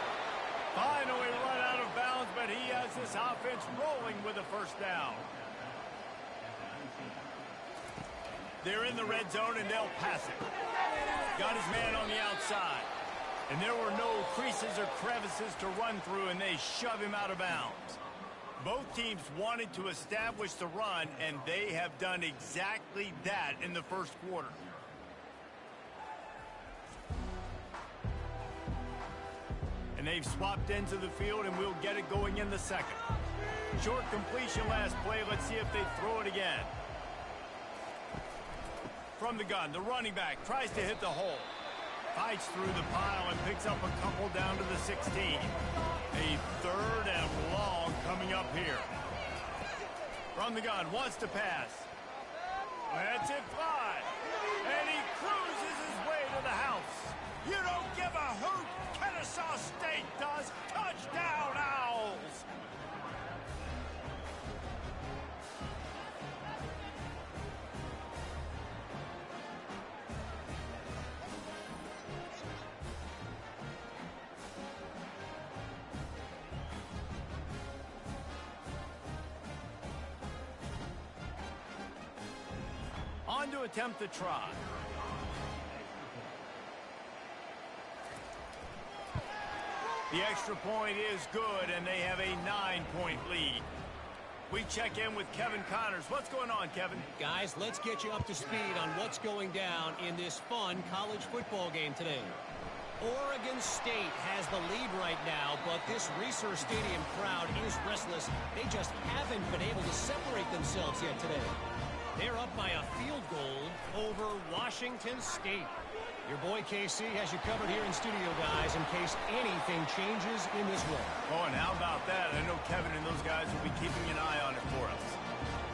Speaker 1: Finally run out of bounds, but he has this offense rolling with a 1st down. They're in the red zone, and they'll pass it. Got his man on the outside. And there were no creases or crevices to run through, and they shove him out of bounds. Both teams wanted to establish the run, and they have done exactly that in the first quarter. And they've swapped into the field, and we'll get it going in the second. Short completion last play. Let's see if they throw it again. From the gun, the running back tries to hit the hole. Fights through the pile and picks up a couple down to the 16. A third and long coming up here. From the gun, wants to pass. Lets it fly. And he cruises his way to the house. You don't give a hoot. Kennesaw State does. Touchdown, Owls. On to attempt the try. The extra point is good, and they have a 9-point lead. We check in with Kevin Connors. What's going on, Kevin?
Speaker 4: Guys, let's get you up to speed on what's going down in this fun college football game today. Oregon State has the lead right now, but this Resource Stadium crowd is restless. They just haven't been able to separate themselves yet today. They're up by a field goal over Washington State. Your boy KC has you covered here in studio, guys, in case anything changes in this one.
Speaker 1: Oh, and how about that? I know Kevin and those guys will be keeping an eye on it for us.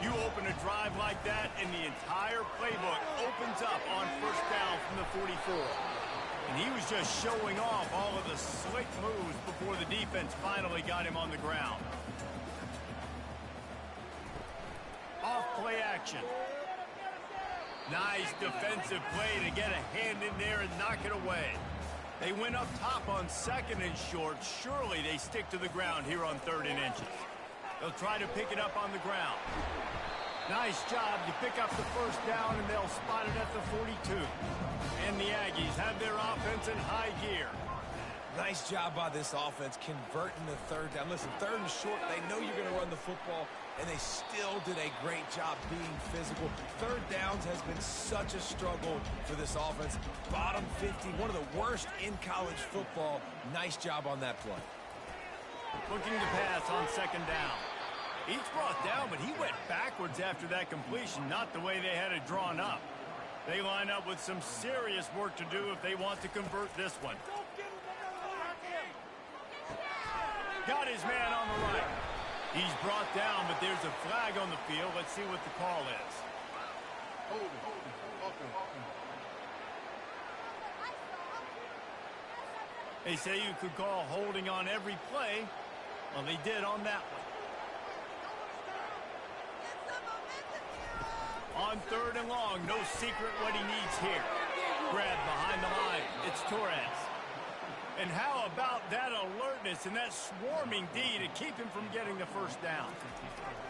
Speaker 1: You open a drive like that, and the entire playbook opens up on first down from the 44. And he was just showing off all of the slick moves before the defense finally got him on the ground. Off play action. Nice defensive play to get a hand in there and knock it away. They went up top on 2nd and short. Surely they stick to the ground here on 3rd and inches. They'll try to pick it up on the ground. Nice job. You pick up the first down, and they'll spot it at the 42. And the Aggies have their offense in high gear.
Speaker 2: Nice job by this offense converting the 3rd down. Listen, 3rd and short, they know you're going to run the football, and they still did a great job being physical. 3rd downs has been such a struggle for this offense. Bottom 50, one of the worst in college football. Nice job on that play.
Speaker 1: Looking to pass on 2nd down. Each brought down, but he went backwards after that completion, not the way they had it drawn up. They line up with some serious work to do if they want to convert this one. Got his man on the right. He's brought down, but there's a flag on the field. Let's see what the call is. They say you could call holding on every play. Well, they did on that one. On 3rd and long, no secret what he needs here. Grab behind the line. It's Torres. And how about that alertness and that swarming D to keep him from getting the first down?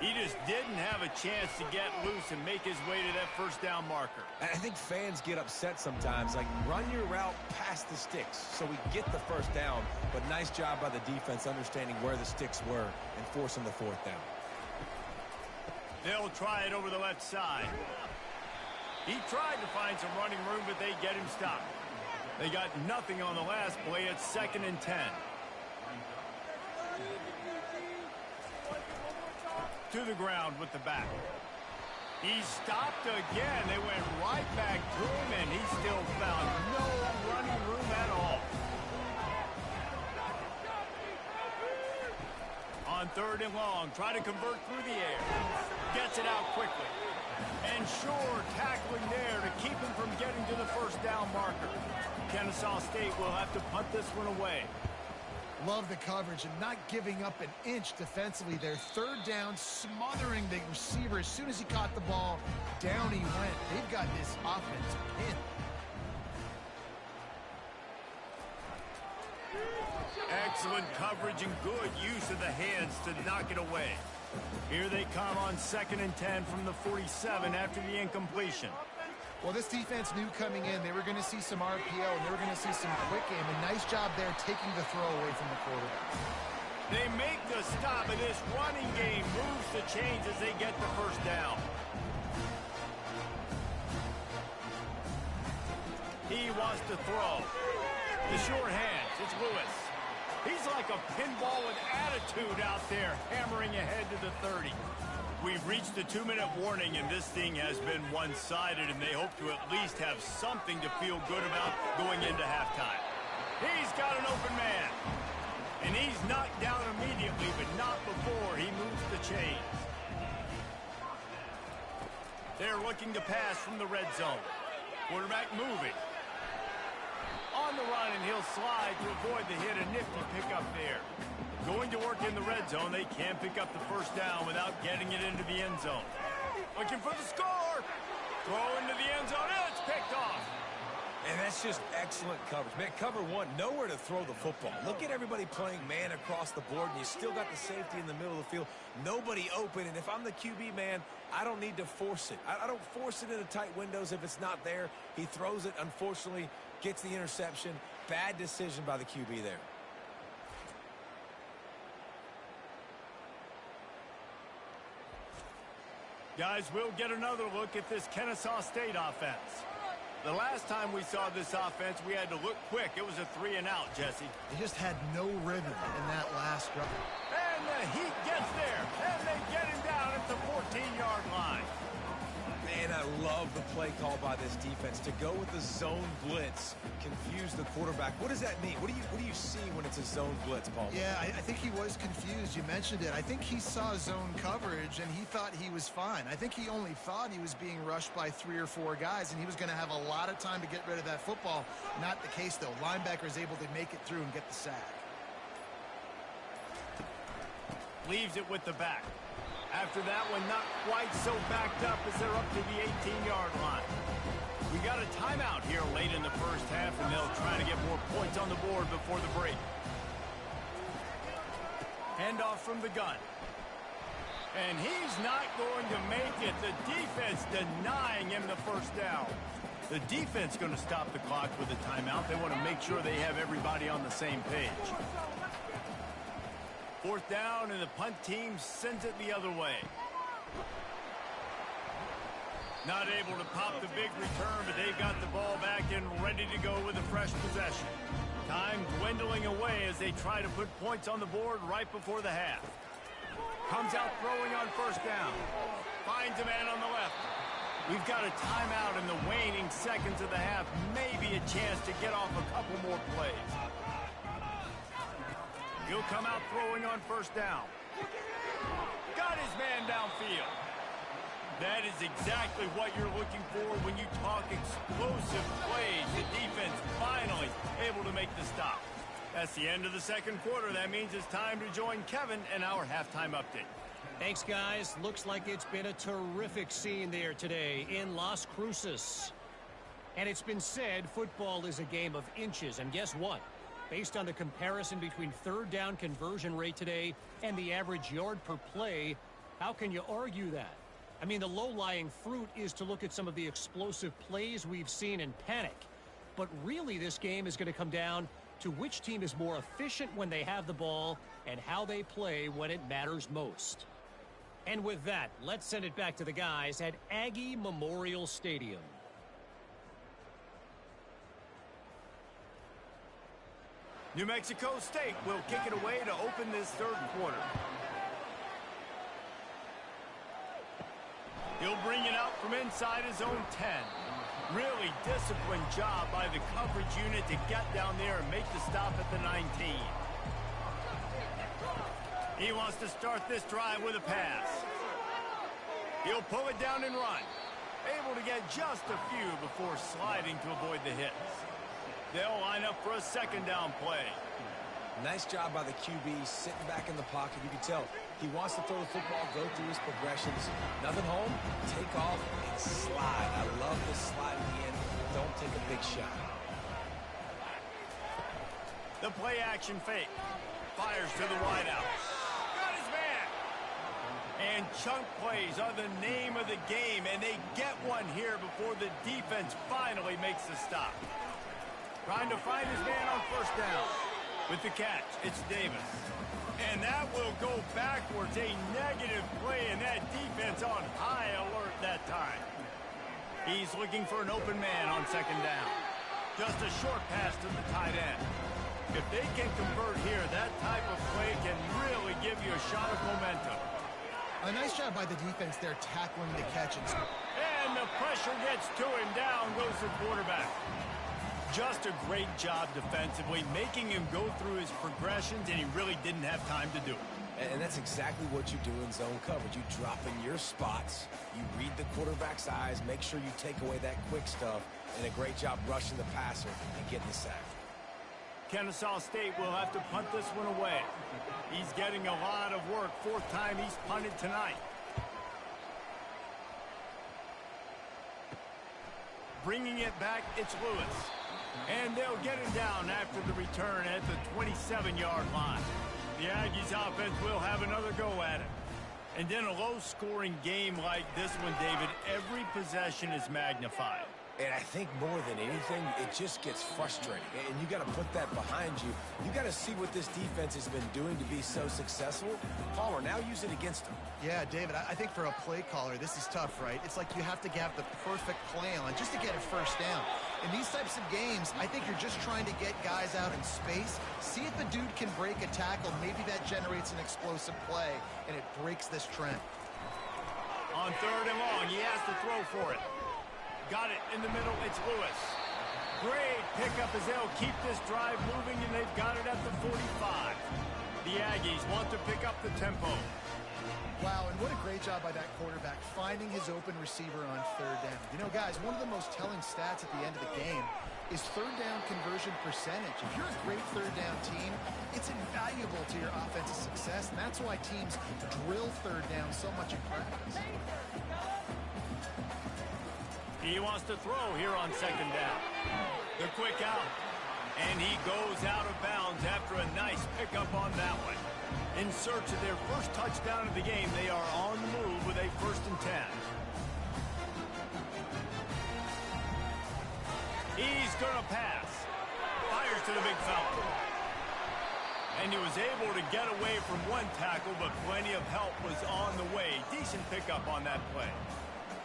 Speaker 1: He just didn't have a chance to get loose and make his way to that first down marker.
Speaker 2: I think fans get upset sometimes. Like, run your route past the sticks so we get the first down. But nice job by the defense understanding where the sticks were and forcing the 4th down.
Speaker 1: They'll try it over the left side. He tried to find some running room, but they get him stopped. They got nothing on the last play. It's 2nd and 10. To the ground with the back. He stopped again. They went right back to him, and he still found no running room at all. On 3rd and long, try to convert through the air. Gets it out quickly. And sure, tackling there to keep him from getting to the first down marker. Kennesaw State will have to punt this one away.
Speaker 3: Love the coverage and not giving up an inch defensively. Their 3rd down, smothering the receiver. As soon as he caught the ball, down he went. They've got this offense pinned.
Speaker 1: Excellent coverage and good use of the hands to knock it away. Here they come on 2nd and 10 from the 47 after the incompletion.
Speaker 3: Well, this defense knew coming in they were going to see some RPO and they were going to see some quick game. A nice job there taking the throw away from the quarterback.
Speaker 1: They make the stop, and this running game moves the chains as they get the first down. He wants to throw. The short hands, it's Lewis. He's like a pinball with attitude out there, hammering ahead to the 30. We've reached the 2-minute warning, and this thing has been one-sided, and they hope to at least have something to feel good about going into halftime. He's got an open man. And he's knocked down immediately, but not before he moves the chains. They're looking to pass from the red zone. Quarterback moving. On the run, and he'll slide to avoid the hit. A nifty pickup there. Going to work in the red zone. They can't pick up the first down without getting it into the end zone. Looking for the score. Throw into the end zone. And it's picked off.
Speaker 2: And that's just excellent coverage. Man, cover one, nowhere to throw the football. Look at everybody playing man across the board, and you still got the safety in the middle of the field. Nobody open, and if I'm the QB, man, I don't need to force it. I don't force it into tight windows if it's not there. He throws it, unfortunately, gets the interception. Bad decision by the QB there.
Speaker 1: Guys, we'll get another look at this Kennesaw State offense. The last time we saw this offense, we had to look quick. It was a 3-and-out, Jesse.
Speaker 3: They just had no rhythm in that last drive.
Speaker 1: And the heat gets there, and they get him down at the 14-yard line.
Speaker 2: Man, I love the play call by this defense. To go with the zone blitz, confuse the quarterback. What does that mean? What do you see when it's a zone blitz, Paul?
Speaker 3: Yeah, I think he was confused. You mentioned it. I think he saw zone coverage, and he thought he was fine. I think he only thought he was being rushed by 3 or 4 guys, and he was going to have a lot of time to get rid of that football. Not the case, though. Linebacker is able to make it through and get the sack.
Speaker 1: Leaves it with the back. After that one, not quite so backed up as they're up to the 18-yard line. We got a timeout here late in the first half, and they'll try to get more points on the board before the break. Handoff from the gun. And he's not going to make it. The defense denying him the first down. The defense going to stop the clock with a timeout. They want to make sure they have everybody on the same page. 4th down, and the punt team sends it the other way. Not able to pop the big return, but they've got the ball back and ready to go with a fresh possession. Time dwindling away as they try to put points on the board right before the half. Comes out throwing on 1st down. Finds a man on the left. We've got a timeout in the waning seconds of the half. Maybe a chance to get off a couple more plays. He'll come out throwing on 1st down. Got his man downfield. That is exactly what you're looking for when you talk explosive plays. The defense finally able to make the stop. That's the end of the 2nd quarter. That means it's time to join Kevin in our halftime update.
Speaker 4: Thanks, guys. Looks like it's been a terrific scene there today in Las Cruces. And it's been said football is a game of inches. And guess what? Based on the comparison between 3rd down conversion rate today and the average yard per play, how can you argue that? I mean, the low-lying fruit is to look at some of the explosive plays we've seen and panic. But really, this game is going to come down to which team is more efficient when they have the ball and how they play when it matters most. And with that, let's send it back to the guys at Aggie Memorial Stadium.
Speaker 1: New Mexico State will kick it away to open this 3rd quarter. He'll bring it out from inside his own 10. Really disciplined job by the coverage unit to get down there and make the stop at the 19. He wants to start this drive with a pass. He'll pull it down and run. Able to get just a few before sliding to avoid the hits. They'll line up for a 2nd down play.
Speaker 2: Nice job by the QB, sitting back in the pocket. You can tell he wants to throw the football, go through his progressions. Nothing home, take off, and slide. I love the slide at the end. Don't take a big shot.
Speaker 1: The play action fake. Fires to the wideout. Got his man. And chunk plays are the name of the game, and they get one here before the defense finally makes the stop. Trying to find his man on 1st down. With the catch, it's Davis. And that will go backwards. A negative play, and that defense on high alert that time. He's looking for an open man on second down. Just a short pass to the tight end. If they can convert here, that type of play can really give you a shot of momentum.
Speaker 3: A nice job by the defense there tackling the catch.
Speaker 1: And the pressure gets to him. Down goes the quarterback. Just a great job defensively, making him go through his progressions, and he really didn't have time to do it.
Speaker 2: And that's exactly what you do in zone coverage. You drop in your spots, you read the quarterback's eyes, make sure you take away that quick stuff, and a great job rushing the passer and getting the sack.
Speaker 1: Kennesaw State will have to punt this one away. He's getting a lot of work. Fourth time he's punted tonight. Bringing it back, it's Lewis. And they'll get him down after the return at the 27-yard line. The Aggies offense will have another go at it. And in a low-scoring game like this one, David, every possession is magnified.
Speaker 2: And I think more than anything, it just gets frustrating. And you got to put that behind you. You got to see what this defense has been doing to be so successful. Palmer, now use it against them.
Speaker 3: Yeah, David, I think for a play caller, this is tough, right? It's like you have to have the perfect play on just to get a first down. In these types of games, I think you're just trying to get guys out in space, see if the dude can break a tackle. Maybe that generates an explosive play, and it breaks this trend.
Speaker 1: On third and long, he has to throw for it. Got it in the middle, it's Lewis. Great pickup as they'll keep this drive moving, and they've got it at the 45. The Aggies want to pick up the tempo.
Speaker 3: Wow, and what a great job by that quarterback finding his open receiver on third down. You know, guys, one of the most telling stats at the end of the game is third down conversion percentage. If you're a great third down team, it's invaluable to your offensive success, and that's why teams drill third down so much in practice.
Speaker 1: He wants to throw here on second down. The quick out. And he goes out of bounds after a nice pickup on that one. In search of their first touchdown of the game, they are on the move with a 1st and 10. He's going to pass. Fires to the big fella. And he was able to get away from one tackle, but plenty of help was on the way. Decent pickup on that play.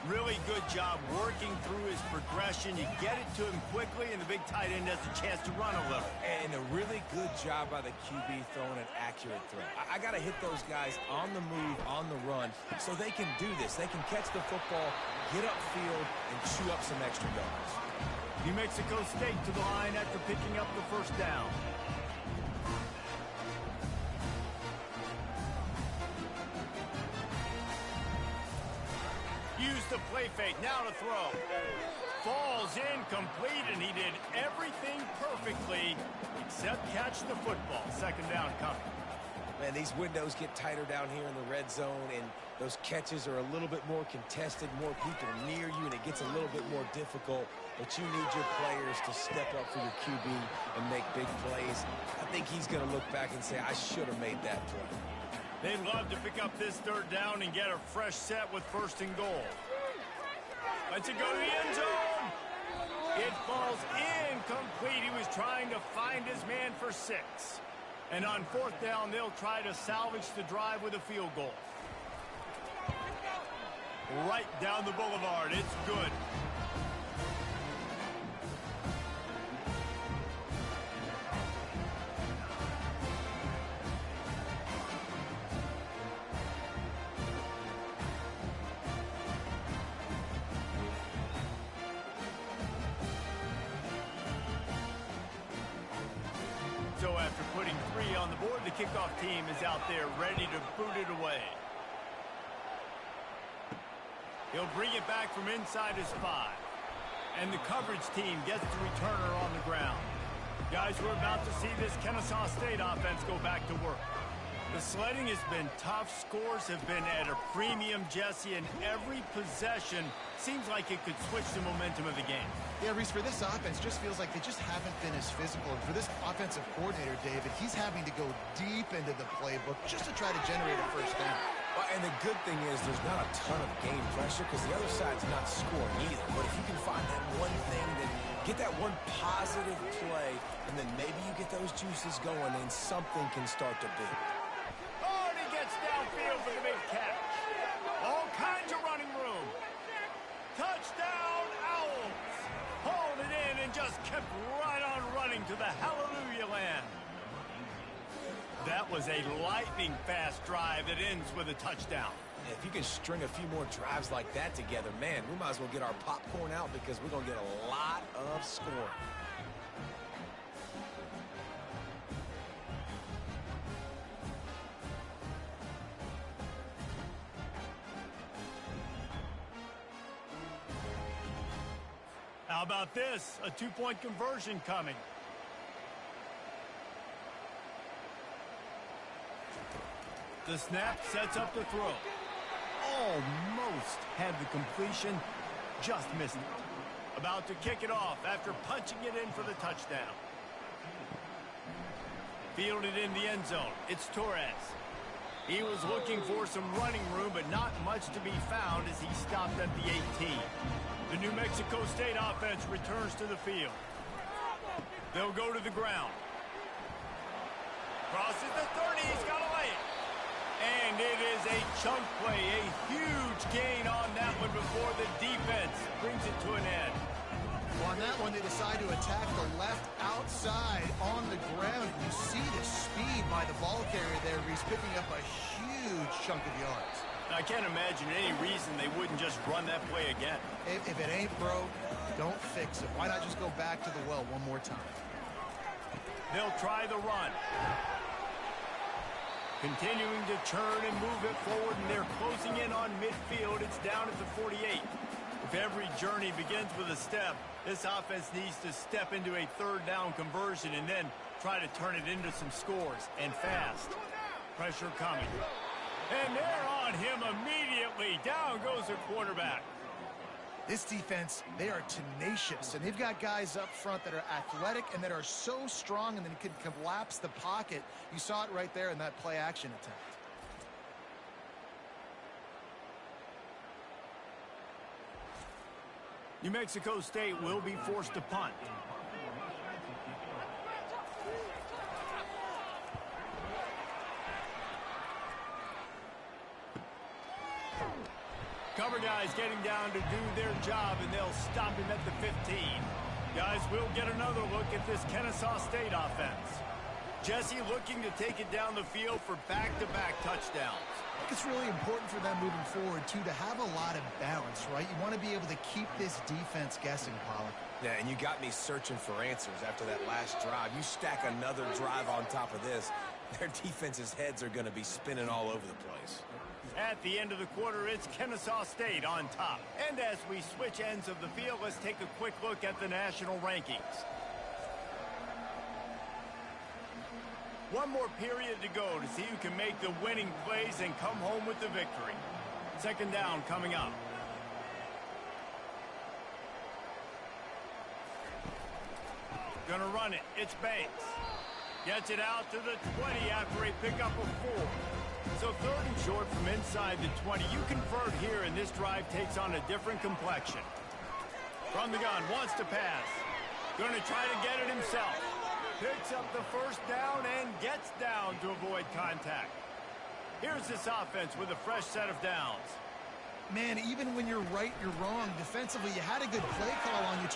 Speaker 1: Really good job working through his progression. You get it to him quickly, and the big tight end has a chance to run a little.
Speaker 2: And a really good job by the QB throwing an accurate throw. I got to hit those guys on the move, on the run, so they can do this. They can catch the football, get upfield, and chew up some extra yards.
Speaker 1: New Mexico State to the line after picking up the first down. Use the play fake, now to throw. Falls incomplete, and he did everything perfectly except catch the football. Second down coming.
Speaker 2: Man, these windows get tighter down here in the red zone, and those catches are a little bit more contested, more people near you, and it gets a little bit more difficult. But you need your players to step up for your QB and make big plays. I think he's going to look back and say, I should have made that play.
Speaker 1: They'd love to pick up this third down and get a fresh set with 1st and goal. Let's it go to the end zone. It falls incomplete. He was trying to find his man for 6. And on 4th down, they'll try to salvage the drive with a field goal. Right down the boulevard. It's good. So after putting 3 on the board, the kickoff team is out there ready to boot it away. He'll bring it back from inside his 5. And the coverage team gets the returner on the ground. Guys, we're about to see this Kennesaw State offense go back to work. The sledding has been tough. Scores have been at a premium, Jesse, and every possession seems like it could switch the momentum of the game.
Speaker 3: Yeah, Reese, for this offense, just feels like they just haven't been as physical. And for this offensive coordinator, David, he's having to go deep into the playbook just to try to generate a first down.
Speaker 2: Well, and the good thing is there's not a ton of game pressure because the other side's not scoring either. But if you can find that one thing that Get that one positive play, and then maybe you get those juices going, and something can start to build.
Speaker 1: Oh, and he gets downfield for the big catch. All kinds of running room. Touchdown, Owls. Hauled it in and just kept right on running to the hallelujah land. That was a lightning-fast drive that ends with a touchdown.
Speaker 2: If you can string a few more drives like that together, man, we might as well get our popcorn out because we're going to get a lot of scoring.
Speaker 1: How about this? A two-point conversion coming. The snap sets up the throw. Almost had the completion, just missed it. About to kick it off after punching it in for the touchdown. Fielded in the end zone. It's Torres. He was looking for some running room, but not much to be found as he stopped at the 18. The New Mexico State offense returns to the field. They'll go to the ground. Crosses the 30. He's got to lay it. And it is a chunk play, a huge gain on that one before the defense brings it to an end.
Speaker 3: Well, on that one, they decide to attack the left outside on the ground. You see the speed by the ball carrier there. He's picking up a huge chunk of yards.
Speaker 1: I can't imagine any reason they wouldn't just run that play again.
Speaker 3: If it ain't broke, don't fix it. Why not just go back to the well one more time?
Speaker 1: They'll try the run. Continuing to churn and move it forward, and they're closing in on midfield. It's down at the 48. If every journey begins with a step, this offense needs to step into a third down conversion and then try to turn it into some scores, and fast. Pressure coming. And they're on him immediately. Down goes the quarterback.
Speaker 3: This defense, they are tenacious, and they've got guys up front that are athletic and that are so strong and then can collapse the pocket. You saw it right there in that play-action attempt.
Speaker 1: New Mexico State will be forced to punt. Cover guys getting down to do their job, and they'll stop him at the 15. Guys, we'll get another look at this Kennesaw State offense. Jesse looking to take it down the field for back-to-back touchdowns.
Speaker 3: I think it's really important for them moving forward, too, to have a lot of balance, right? You want to be able to keep this defense guessing, Pollock.
Speaker 2: Yeah, and you got me searching for answers after that last drive. You stack another drive on top of this, their defense's heads are going to be spinning all over the place.
Speaker 1: At the end of the quarter, it's Kennesaw State on top. And as we switch ends of the field, let's take a quick look at the national rankings. One more period to go to see who can make the winning plays and come home with the victory. Second down coming up. Gonna run it. It's Banks. Gets it out to the 20 after a pickup of 4. So third and short from inside the 20. You convert here, and this drive takes on a different complexion. From the gun, wants to pass. Going to try to get it himself. Picks up the first down and gets down to avoid contact. Here's this offense with a fresh set of downs.
Speaker 3: Man, even when you're right, you're wrong. Defensively, you had a good play call on you.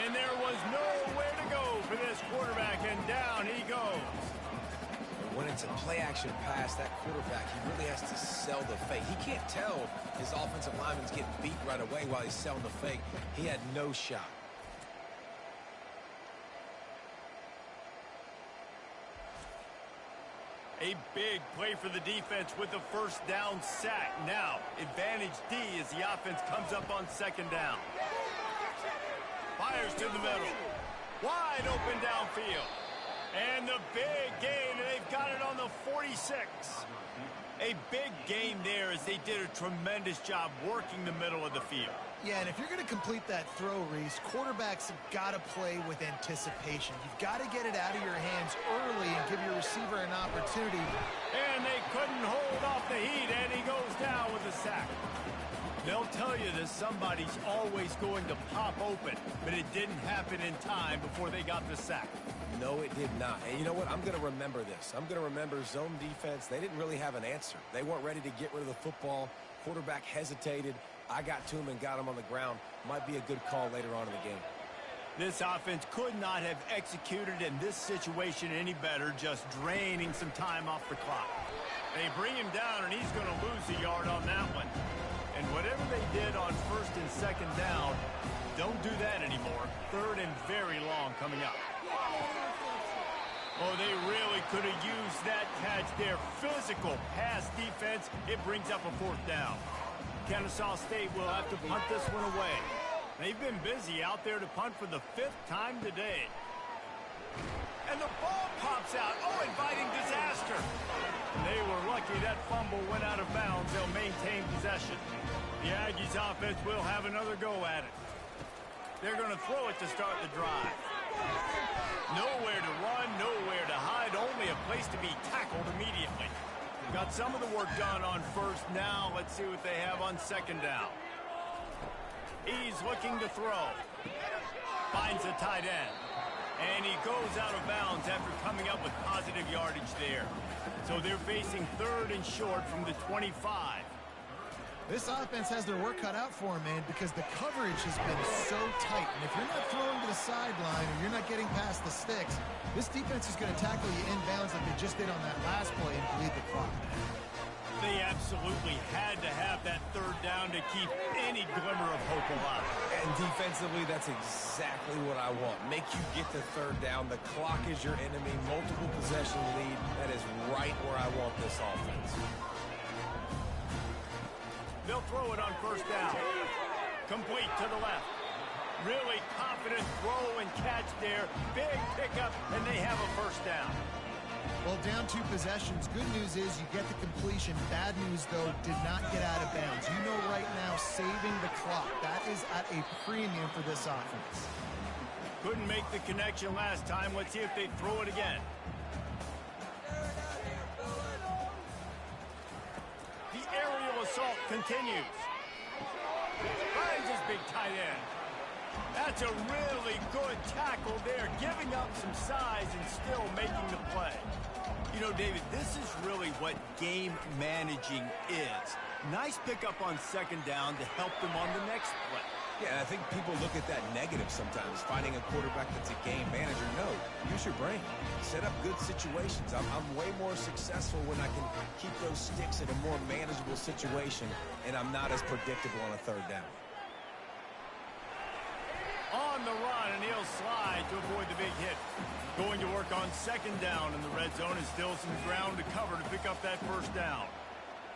Speaker 1: And there was nowhere to go for this quarterback, and down he goes.
Speaker 2: When it's a play-action pass, that quarterback, he really has to sell the fake. He can't tell his offensive lineman's getting beat right away while he's selling the fake. He had no shot.
Speaker 1: A big play for the defense with the first down sack. Now, advantage D as the offense comes up on second down. Fires to the middle. Wide open downfield. And the big gain, and they've got it on the 46. A big gain there as they did a tremendous job working the middle of the field.
Speaker 3: Yeah, and if you're going to complete that throw, Reese, quarterbacks have got to play with anticipation. You've got to get it out of your hands early and give your receiver an opportunity.
Speaker 1: And they couldn't hold off the heat, and he goes down with a sack. They'll tell you that somebody's always going to pop open, but it didn't happen in time before they got the sack.
Speaker 2: No, it did not. And you know what? I'm going to remember this. I'm going to remember zone defense. They didn't really have an answer. They weren't ready to get rid of the football. Quarterback hesitated. I got to him and got him on the ground. Might be a good call later on in the game.
Speaker 1: This offense could not have executed in this situation any better, just draining some time off the clock. They bring him down, and he's going to lose a yard on that one. And whatever they did on first and second down, don't do that anymore. Third and very long coming up. Oh, they really could have used that catch there. Physical pass defense. It brings up a fourth down. Kennesaw State will have to punt this one away. They've been busy out there to punt for the 5th time today. And the ball pops out. Oh, inviting disaster. They were lucky that fumble went out of bounds. They'll maintain possession. The Aggies offense will have another go at it. They're going to throw it to start the drive. Nowhere to run, nowhere to hide, only a place to be tackled immediately. Got some of the work done on first. Now let's see what they have on second down. He's looking to throw. Finds a tight end. And he goes out of bounds after coming up with positive yardage there. So they're facing third and short from the 25.
Speaker 3: This offense has their work cut out for them, man, because the coverage has been so tight. And if you're not throwing to the sideline or you're not getting past the sticks, this defense is going to tackle you inbounds like they just did on that last play and bleed the clock.
Speaker 1: They absolutely had to have that third down to keep any glimmer of hope alive.
Speaker 2: And defensively, that's exactly what I want. Make you get the third down. The clock is your enemy. Multiple possession lead. That is right where I want this offense.
Speaker 1: They'll throw it on first down. Complete to the left. Really confident throw and catch there. Big pickup, and they have a first down.
Speaker 3: Well, down 2 possessions. Good news is you get the completion. Bad news, though, did not get out of bounds. You know right now, saving the clock. That is at a premium for this offense.
Speaker 1: Couldn't make the connection last time. Let's see if they throw it again. The aerial assault continues. Finds his big tight end. That's a really good tackle there, giving up some size and still making the play. You know, David, this is really what game managing is. Nice pickup on second down to help them on the next play.
Speaker 2: Yeah, I think people look at that negative sometimes, finding a quarterback that's a game manager. No, use your brain. Set up good situations. I'm way more successful when I can keep those sticks in a more manageable situation, and I'm not as predictable on a third down.
Speaker 1: On the run, and he'll slide to avoid the big hit. Going to work on second down, and the red zone is still some ground to cover to pick up that first down.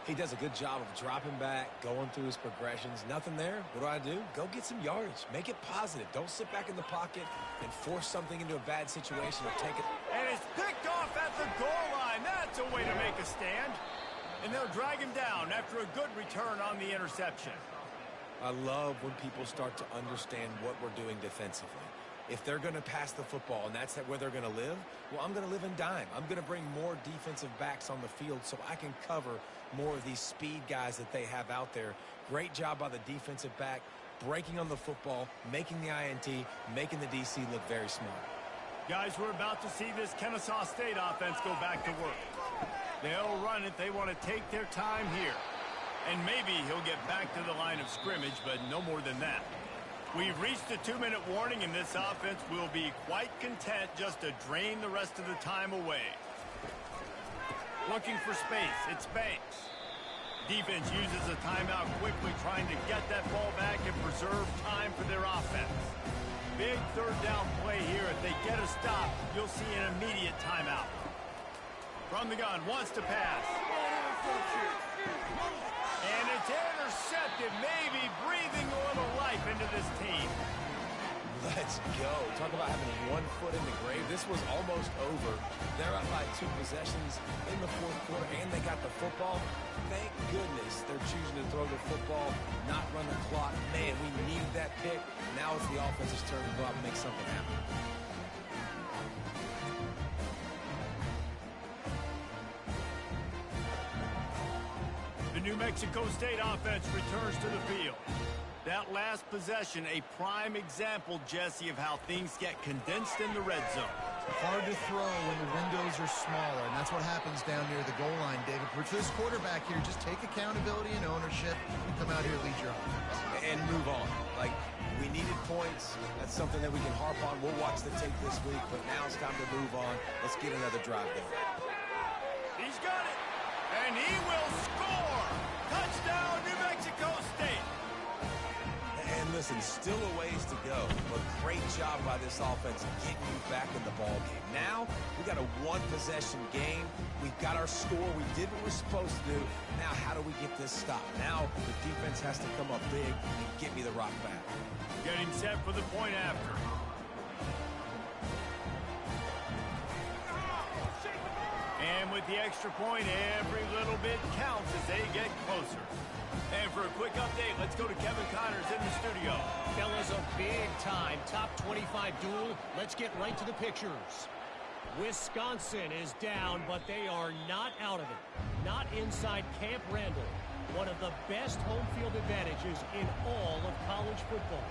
Speaker 2: He does a good job of dropping back, going through his progressions. Nothing there. What do? Go get some yardage. Make it positive. Don't sit back in the pocket and force something into a bad situation or take it.
Speaker 1: And it's picked off at the goal line. That's a way to make a stand. And they'll drag him down after a good return on the interception.
Speaker 2: I love when people start to understand what we're doing defensively. If they're going to pass the football and that's where they're going to live, well, I'm going to live in dime. I'm going to bring more defensive backs on the field so I can cover more of these speed guys that they have out there. Great job by the defensive back, breaking on the football, making the INT, making the DC look very smart.
Speaker 1: Guys, we're about to see this Kennesaw State offense go back to work. They'll run it. They want to take their time here. And maybe he'll get back to the line of scrimmage, but no more than that. We've reached the 2-minute warning, and this offense will be quite content just to drain the rest of the time away. Looking for space. It's Banks. Defense uses a timeout quickly, trying to get that ball back and preserve time for their offense. Big third down play here. If they get a stop, you'll see an immediate timeout. From the gun, wants to pass. And it's intercepted, maybe breathing a little life into this team.
Speaker 2: Let's go. Talk about having one foot in the grave. This was almost over. They're up by 2 possessions in the fourth quarter, and they got the football. Thank goodness they're choosing to throw the football, not run the clock. Man, we needed that pick. Now it's the offense's turn to go out and make something happen.
Speaker 1: The New Mexico State offense returns to the field. That last possession, a prime example, Jesse, of how things get condensed in the red zone.
Speaker 3: Hard to throw when the windows are smaller, and that's what happens down near the goal line, David. For this quarterback here, just take accountability and ownership and come out here and lead your offense.
Speaker 2: And move on. Like, we needed points. That's something that we can harp on. We'll watch the tape this week, but now it's time to move on. Let's get another drive going.
Speaker 1: He's got it, and he will score! Touchdown, New Mexico State!
Speaker 2: And listen, still a ways to go, but great job by this offense getting you back in the ball game. Now, we got a one-possession game. We've got our score. We did what we're supposed to do. Now, how do we get this stopped? Now, the defense has to come up big and get me the rock back.
Speaker 1: Getting set for the point after. And with the extra point, every little bit counts as they get closer. And for a quick update, let's go to Kevin Connors in the studio.
Speaker 4: Fellas, a big-time top 25 duel. Let's get right to the pictures. Wisconsin is down, but they are not out of it. Not inside Camp Randall. One of the best home field advantages in all of college football.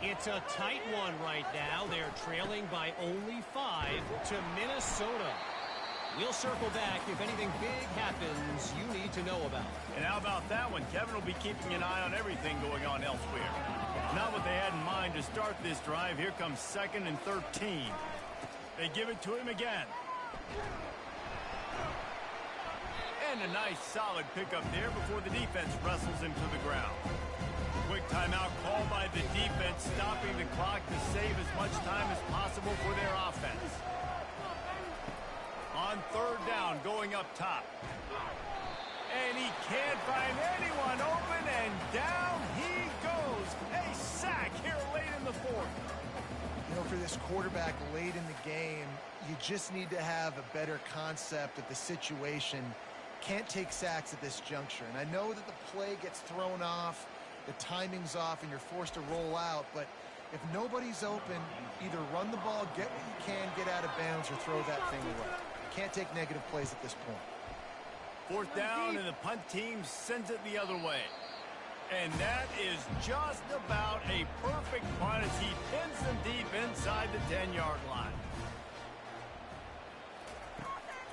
Speaker 4: It's a tight one right now. They're trailing by only 5 to Minnesota. We'll circle back if anything big happens you need to know about.
Speaker 1: And how about that one? Kevin will be keeping an eye on everything going on elsewhere. Not what they had in mind to start this drive. Here comes 2nd and 13. They give it to him again. And a nice solid pickup there before the defense wrestles him to the ground. Quick timeout called by the defense, stopping the clock to save as much time as possible for their offense. On 3rd down, going up top. And he can't find anyone open, and down he goes. A sack here late in the 4th.
Speaker 3: You know, for this quarterback late in the game, you just need to have a better concept of the situation. Can't take sacks at this juncture. And I know that the play gets thrown off, the timing's off, and you're forced to roll out, but if nobody's open, either run the ball, get what you can, get out of bounds, or throw that thing away. Can't take negative plays at this point.
Speaker 1: 4th down, and the punt team sends it the other way. And that is just about a perfect punt as he pins them deep inside the 10-yard line.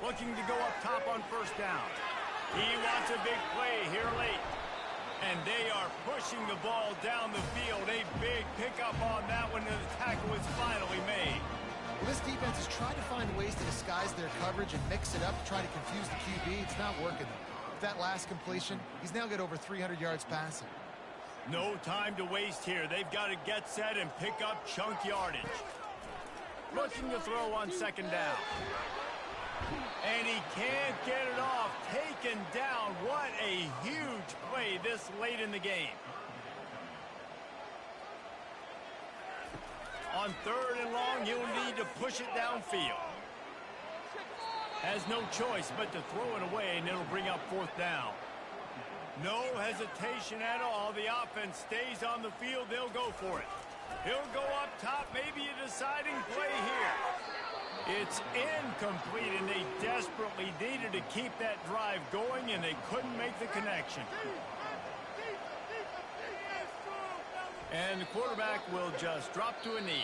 Speaker 1: Looking to go up top on 1st down. He wants a big play here late. And they are pushing the ball down the field. A big pickup on that one, and the tackle is finally made.
Speaker 3: Well, this defense is trying to find ways to disguise their coverage and mix it up to try to confuse the QB. It's not working. With that last completion, he's now got over 300 yards passing.
Speaker 1: No time to waste here. They've got to get set and pick up chunk yardage. Looking to throw on 2nd down. And he can't get it off. Taken down. What a huge play this late in the game. On 3rd and long, he'll need to push it downfield. Has no choice but to throw it away, and it'll bring up 4th down. No hesitation at all. The offense stays on the field. They'll go for it. He'll go up top. Maybe a deciding play here. It's incomplete, and they desperately needed to keep that drive going, and they couldn't make the connection. And the quarterback will just drop to a knee.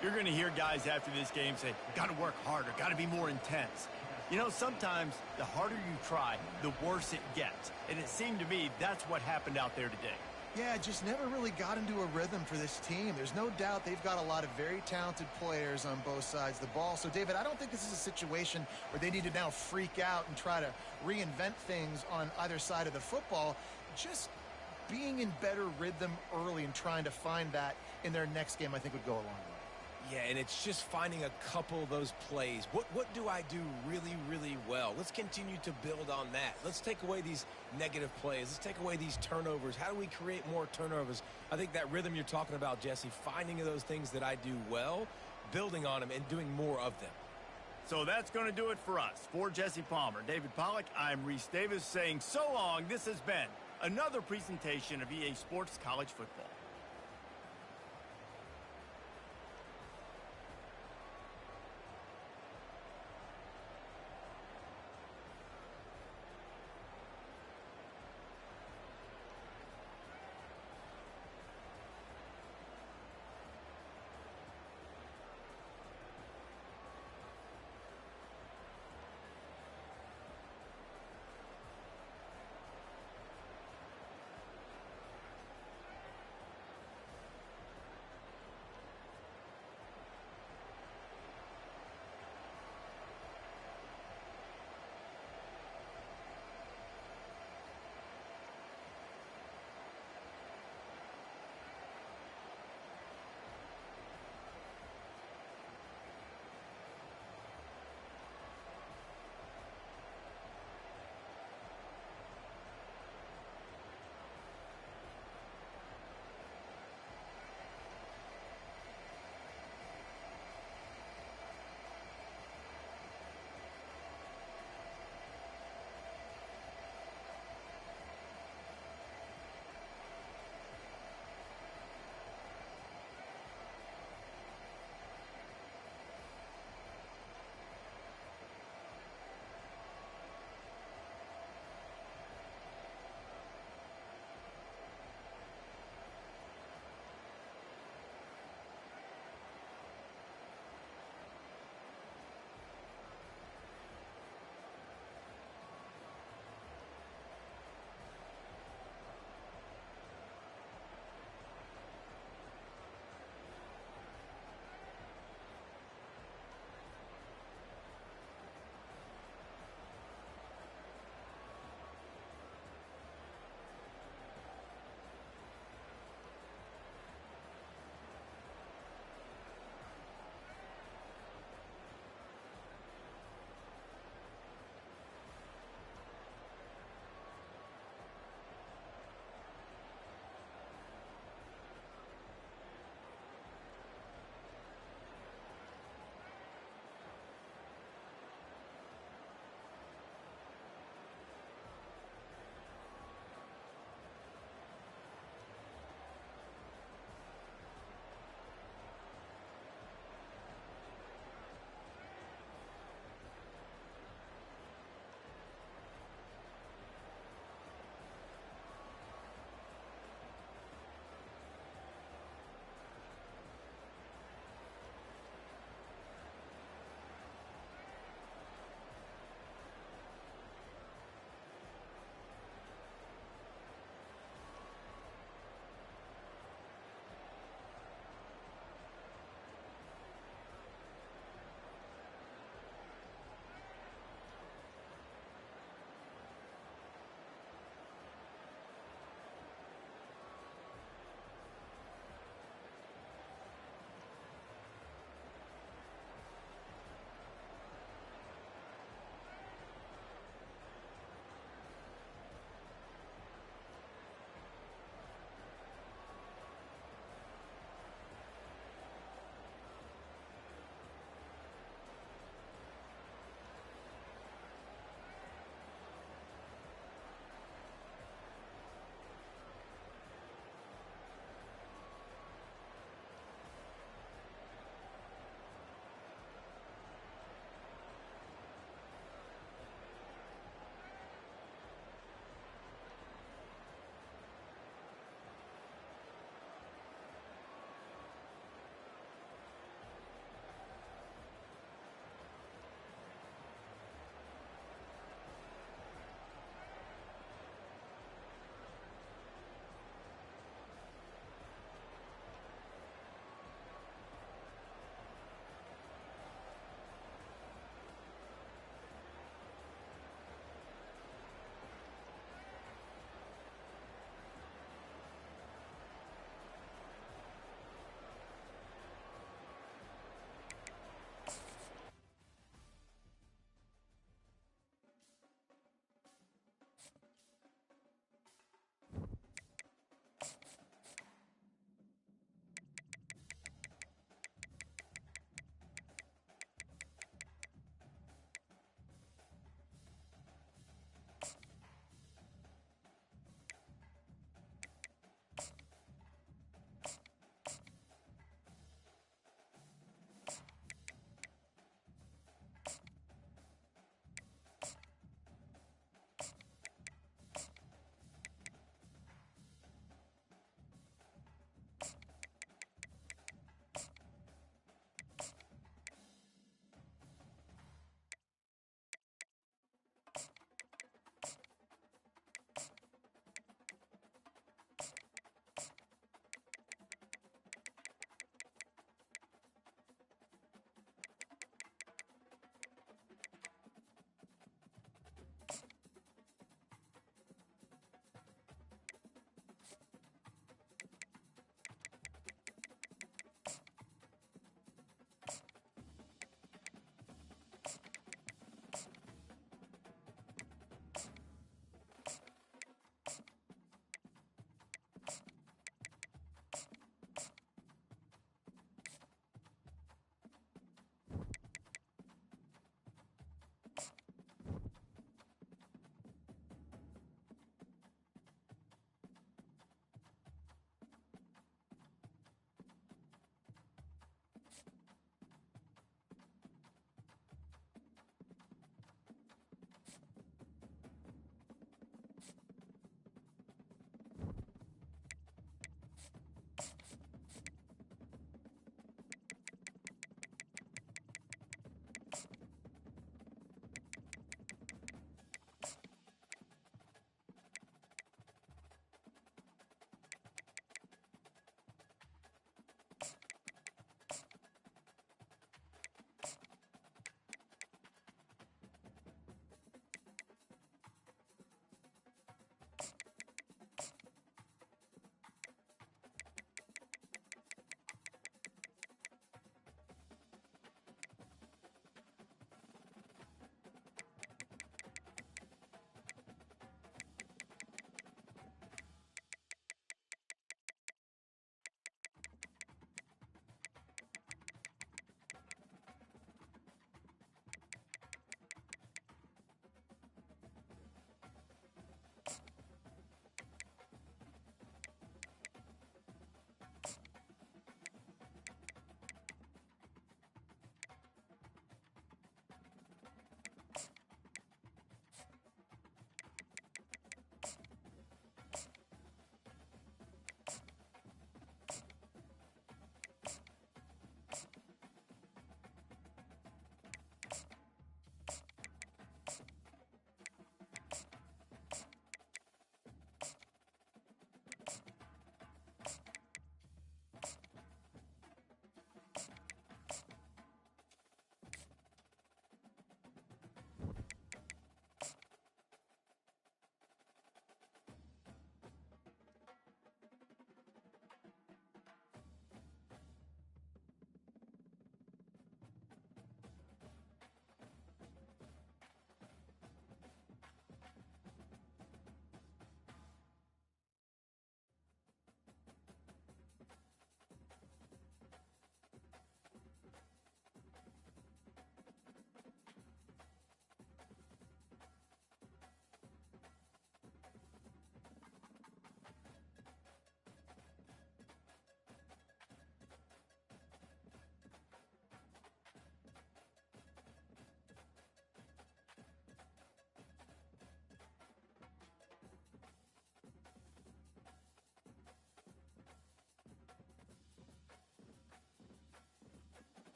Speaker 1: You're going to hear guys after this game say, got to work harder, got to be more intense. You know, sometimes the harder you try, the worse it gets. And it seemed to me that's what happened out there today.
Speaker 3: Yeah, just never really got into a rhythm for this team. There's no doubt they've got a lot of very talented players on both sides of the ball. So, David, I don't think this is a situation where they need to now freak out and try to reinvent things on either side of the football. Just being in better rhythm early and trying to find that in their next game, I think, would go a long way.
Speaker 2: Yeah, and it's just finding a couple of those plays. What do I do really, really well? Let's continue to build on that. Let's take away these negative plays. Let's take away these turnovers. How do we create more turnovers? I think that rhythm you're talking about, Jesse, finding those things that I do well, building on them, and doing more of them.
Speaker 1: So that's going to do it for us. For Jesse Palmer, David Pollack, I'm Reese Davis saying so long. This has been another presentation of EA Sports College Football.